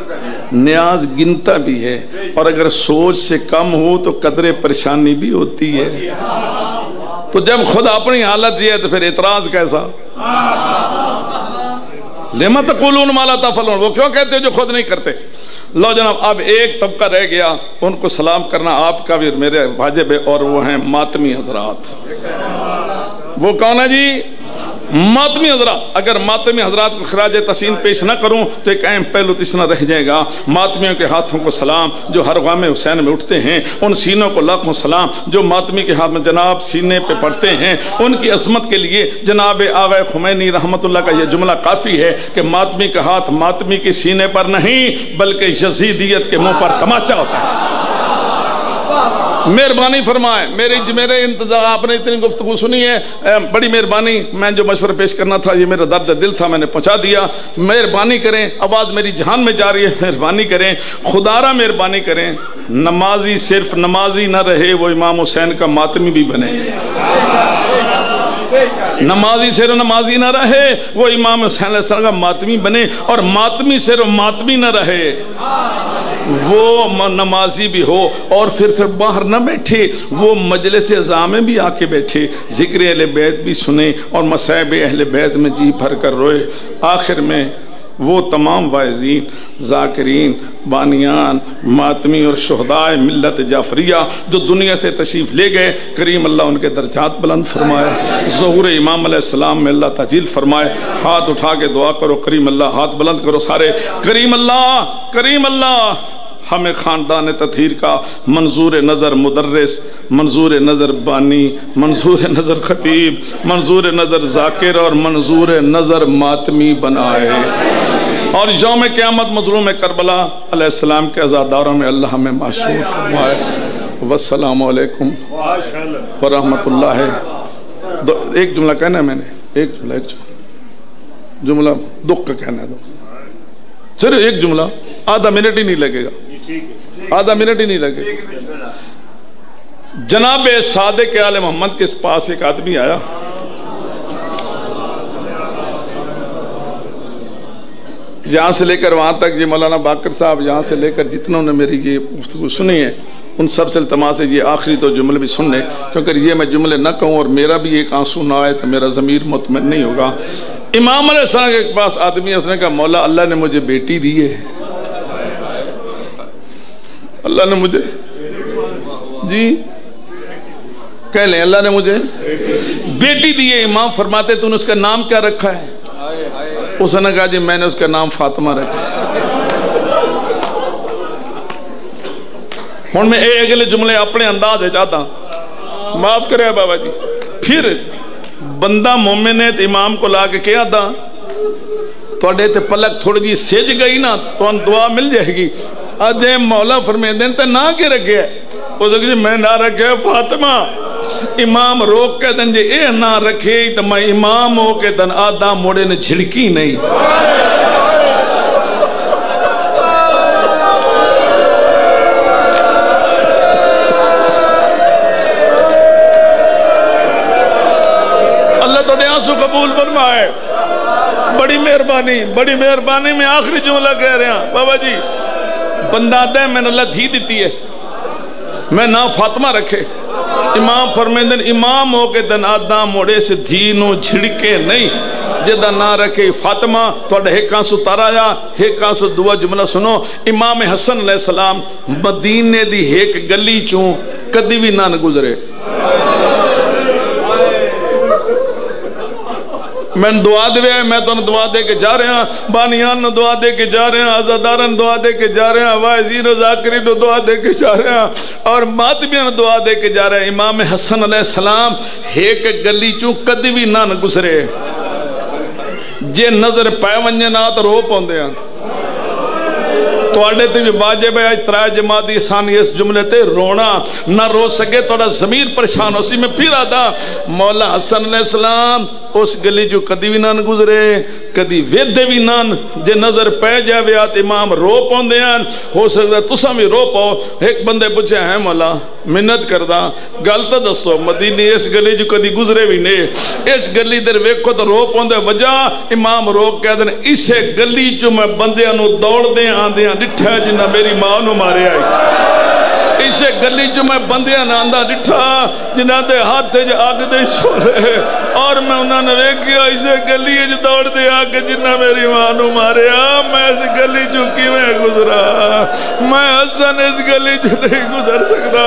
نیاز گنتا بھی ہے، اور اگر سوچ سے کم ہو تو قدرے پریشانی بھی ہوتی ہے۔ تو جب خود اپنی حالت یہ ہے تو پھر اعتراض کیسا؟ لما تقولون ما لا تفعلون، وہ کیوں کہتے ہو جو خود نہیں کرتے؟ لو جناب، اب ایک طبقہ رہ گیا، ان کو سلام کرنا آپ کا بھی میرے واجب ہے، اور وہ ہیں ماتمی حضرات۔ وہ کون ہے جی؟ ماتمی حضرات۔ اگر ماتمی حضرات کو خراج تحسین پیش نہ کروں تو ایک اہم پہلو تیسرا رہ جائے گا۔ ماتمیوں کے ہاتھوں کو سلام جو ہر غم حسین میں اٹھتے ہیں، ان سینوں کو لاکھوں سلام جو ماتمی کے ہاتھ میں جناب سینے پہ پڑتے ہیں۔ ان کی عظمت کے لیے جناب آغا خمینی رحمت اللہ کا یہ جملہ کافی ہے کہ ماتمی کا ہاتھ ماتمی کے سینے پر نہیں بلکہ یزیدیت کے منہ پر تماچا ہوتا ہے۔ مہربانی فرمائے، میرے انتظار، آپ نے اتنی گفتگو سنی ہے، بڑی مہربانی، میں جو مشورہ پیش کرنا تھا یہ میرا درد دل تھا، میں نے پہنچا دیا۔ مہربانی کریں، آواز میری جہان میں جا رہی ہے، مہربانی کریں، خدا را مہربانی کریں، نمازی صرف نمازی نہ رہے، وہ امام حسین کا ماتمی بھی بنے۔ نمازی صرف نمازی نہ رہے، وہ امام حسین علیہ السلام کا ماتمی بنے، اور ماتمی صرف ماتمی نہ رہے، وہ نمازی بھی ہو، اور پھر باہر نہ بیٹھے، وہ مجلس اعزاں میں بھی آ کے بیٹھے، ذکر اہل بیت بھی سنے، اور مصائب اہل بیت میں جی بھر کر روئے۔ آخر میں وہ تمام واعظین، ذاکرین، بانیان، ماتمی اور شہدائے ملت جعفریہ جو دنیا سے تشریف لے گئے، کریم اللہ ان کے درجات بلند فرمائے، ظہور امام علیہ السلام میں اللہ تجلیل فرمائے۔ ہاتھ اٹھا کے دعا کرو، کریم اللہ، ہاتھ بلند کرو سارے، کریم اللہ ہمیں خاندان تطہیر کا منظور نظر مدرس، منظور نظر بانی، منظور نظر خطیب، منظور نظر ذاکر، اور منظور نظر ماتمی بنائے، اور یوم قیامت مظلوم کربلا علیہ السلام کے عزاداروں میں اللہ ہمیں معشور فرمائے۔ والسلام علیکم ورحمۃ اللہ۔ ایک جملہ کہنا ہے میں نے، ایک جملہ دکھ کا کہنا ہے، صرف ایک جملہ، آدھا منٹ ہی نہیں لگے گا، آدھا منٹ ہی نہیں لگے گا۔ جناب صادق آل محمد کے پاس ایک آدمی آیا، یہاں سے لے کر وہاں تک، یہ مولانا باقر صاحب یہاں سے لے کر جتنوں نے میری یہ گفتگو سنی ہے ان سب سے التماس ہے یہ آخری تو جملے بھی سن لیں، کیونکہ یہ میں جملے نہ کہوں اور میرا بھی ایک آنسو نہ آئے تو میرا ضمیر مطمئن نہیں ہوگا۔ امام علیہ السلام کے پاس آدمی ہے، اس نے کہا مولا اللہ نے مجھے بیٹی دی ہے، اللہ نے مجھے، جی کہہ لیں اللہ نے مجھے بیٹی دی ہے۔ امام فرماتے تو نے اس کا نام کیا رکھا ہے؟ اس نے کہا جی میں نے اس کا نام فاطمہ رکھا۔ ہوں میں اگلے جملے اپنے انداز ہے چاہتا ہوں، معاف کرے بابا جی۔ پھر بندہ مومن ہے تو امام کو لا کے کیا تھا توڑے تے پلک تھوڑی جی سج گئی نا تو ان دعا مل جائے گی. آدھے مولا فرمیندن تے نہ کے رکھے ہے. وہ تو کہ میں نہ رکھے فاطمہ. امام روک کے دن جے اے نہ رکھے تو میں امام ہو کے دن آدھا موڑے نے جھڑکی نہیں. اللہ تو نے آنسو قبول فرمائے. بڑی مہربانی. میں آخری جملہ کہہ رہا ہوں بابا جی بندہ دے میں نے اللہ دھی دیتی ہے میں نہ فاطمہ رکھے. امام فرمیندن امام ہو کے دن آدھا موڑے سے دھی نو جھڑکے نہیں. جدہ نہ رکھے فاطمہ توڑا ایک آنسو تارا یا ایک آنسو دعا جملہ سنو. امام حسن علیہ السلام مدینے دی ایک گلی چوں کدی بھی نہ گزرے. میں دعا دے میں تو دعا دے کے جا رہے ہیں. بانیان نو دعا دے کے جا رہے ہیں. عزادارن دعا دے کے جا رہے ہیں. وائزین و ذاکرین نو دعا دے کے جا رہے ہیں. اور ماتمیاں دعا دے کے جا رہے ہیں. امام حسن علیہ السلام ایک گلی چوں کدی بھی نہ گزرے. جے نظر پائے ونجنا تو رو پوندے ہیں. توڑے تے بھی واجب ہے اترائے جماعتی ثانی اس جملے تے رونا. نہ رو سکے توڑا ضمیر پریشان. اسی میں پھر آدھا مولا حسن علیہ السلام اس گلی جو کدی بھی نہ گزرے کدی ویدے بھی نہ. جے نظر پہ جائے آت امام رو پوندے ہیں. ہو سکتا ہے تساں بھی رو پاؤ. ایک بندے پوچھے ہیں مولا منت کردہ گل تو دسو مدینی اس گلی جو کدی گزرے بھی نہیں. اس گلی در ویکھو تو رو پوندے وجہ امام رو کہہ دیں اسے گلی جو میں بندیاں نو دوڑ دیں آندیاں ڈٹھا جنہ میری ماں نو مارے آئی. اسے گلی جو میں بندیاں ناندہ ڈٹھا جنہ دے ہاتھ جو آگ دے چھوڑے. اور میں انہوں نے ویکھیا اسے گلی جو دوڑ دے آگ جنہ میری ماں نو مارے آ. میں اس گلی جو کی میں گزرا. میں حسن اس گلی جو نہیں گزر سکتا.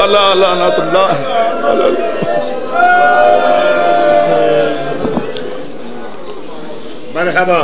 اللہ لعنت اللہ. مرحبا.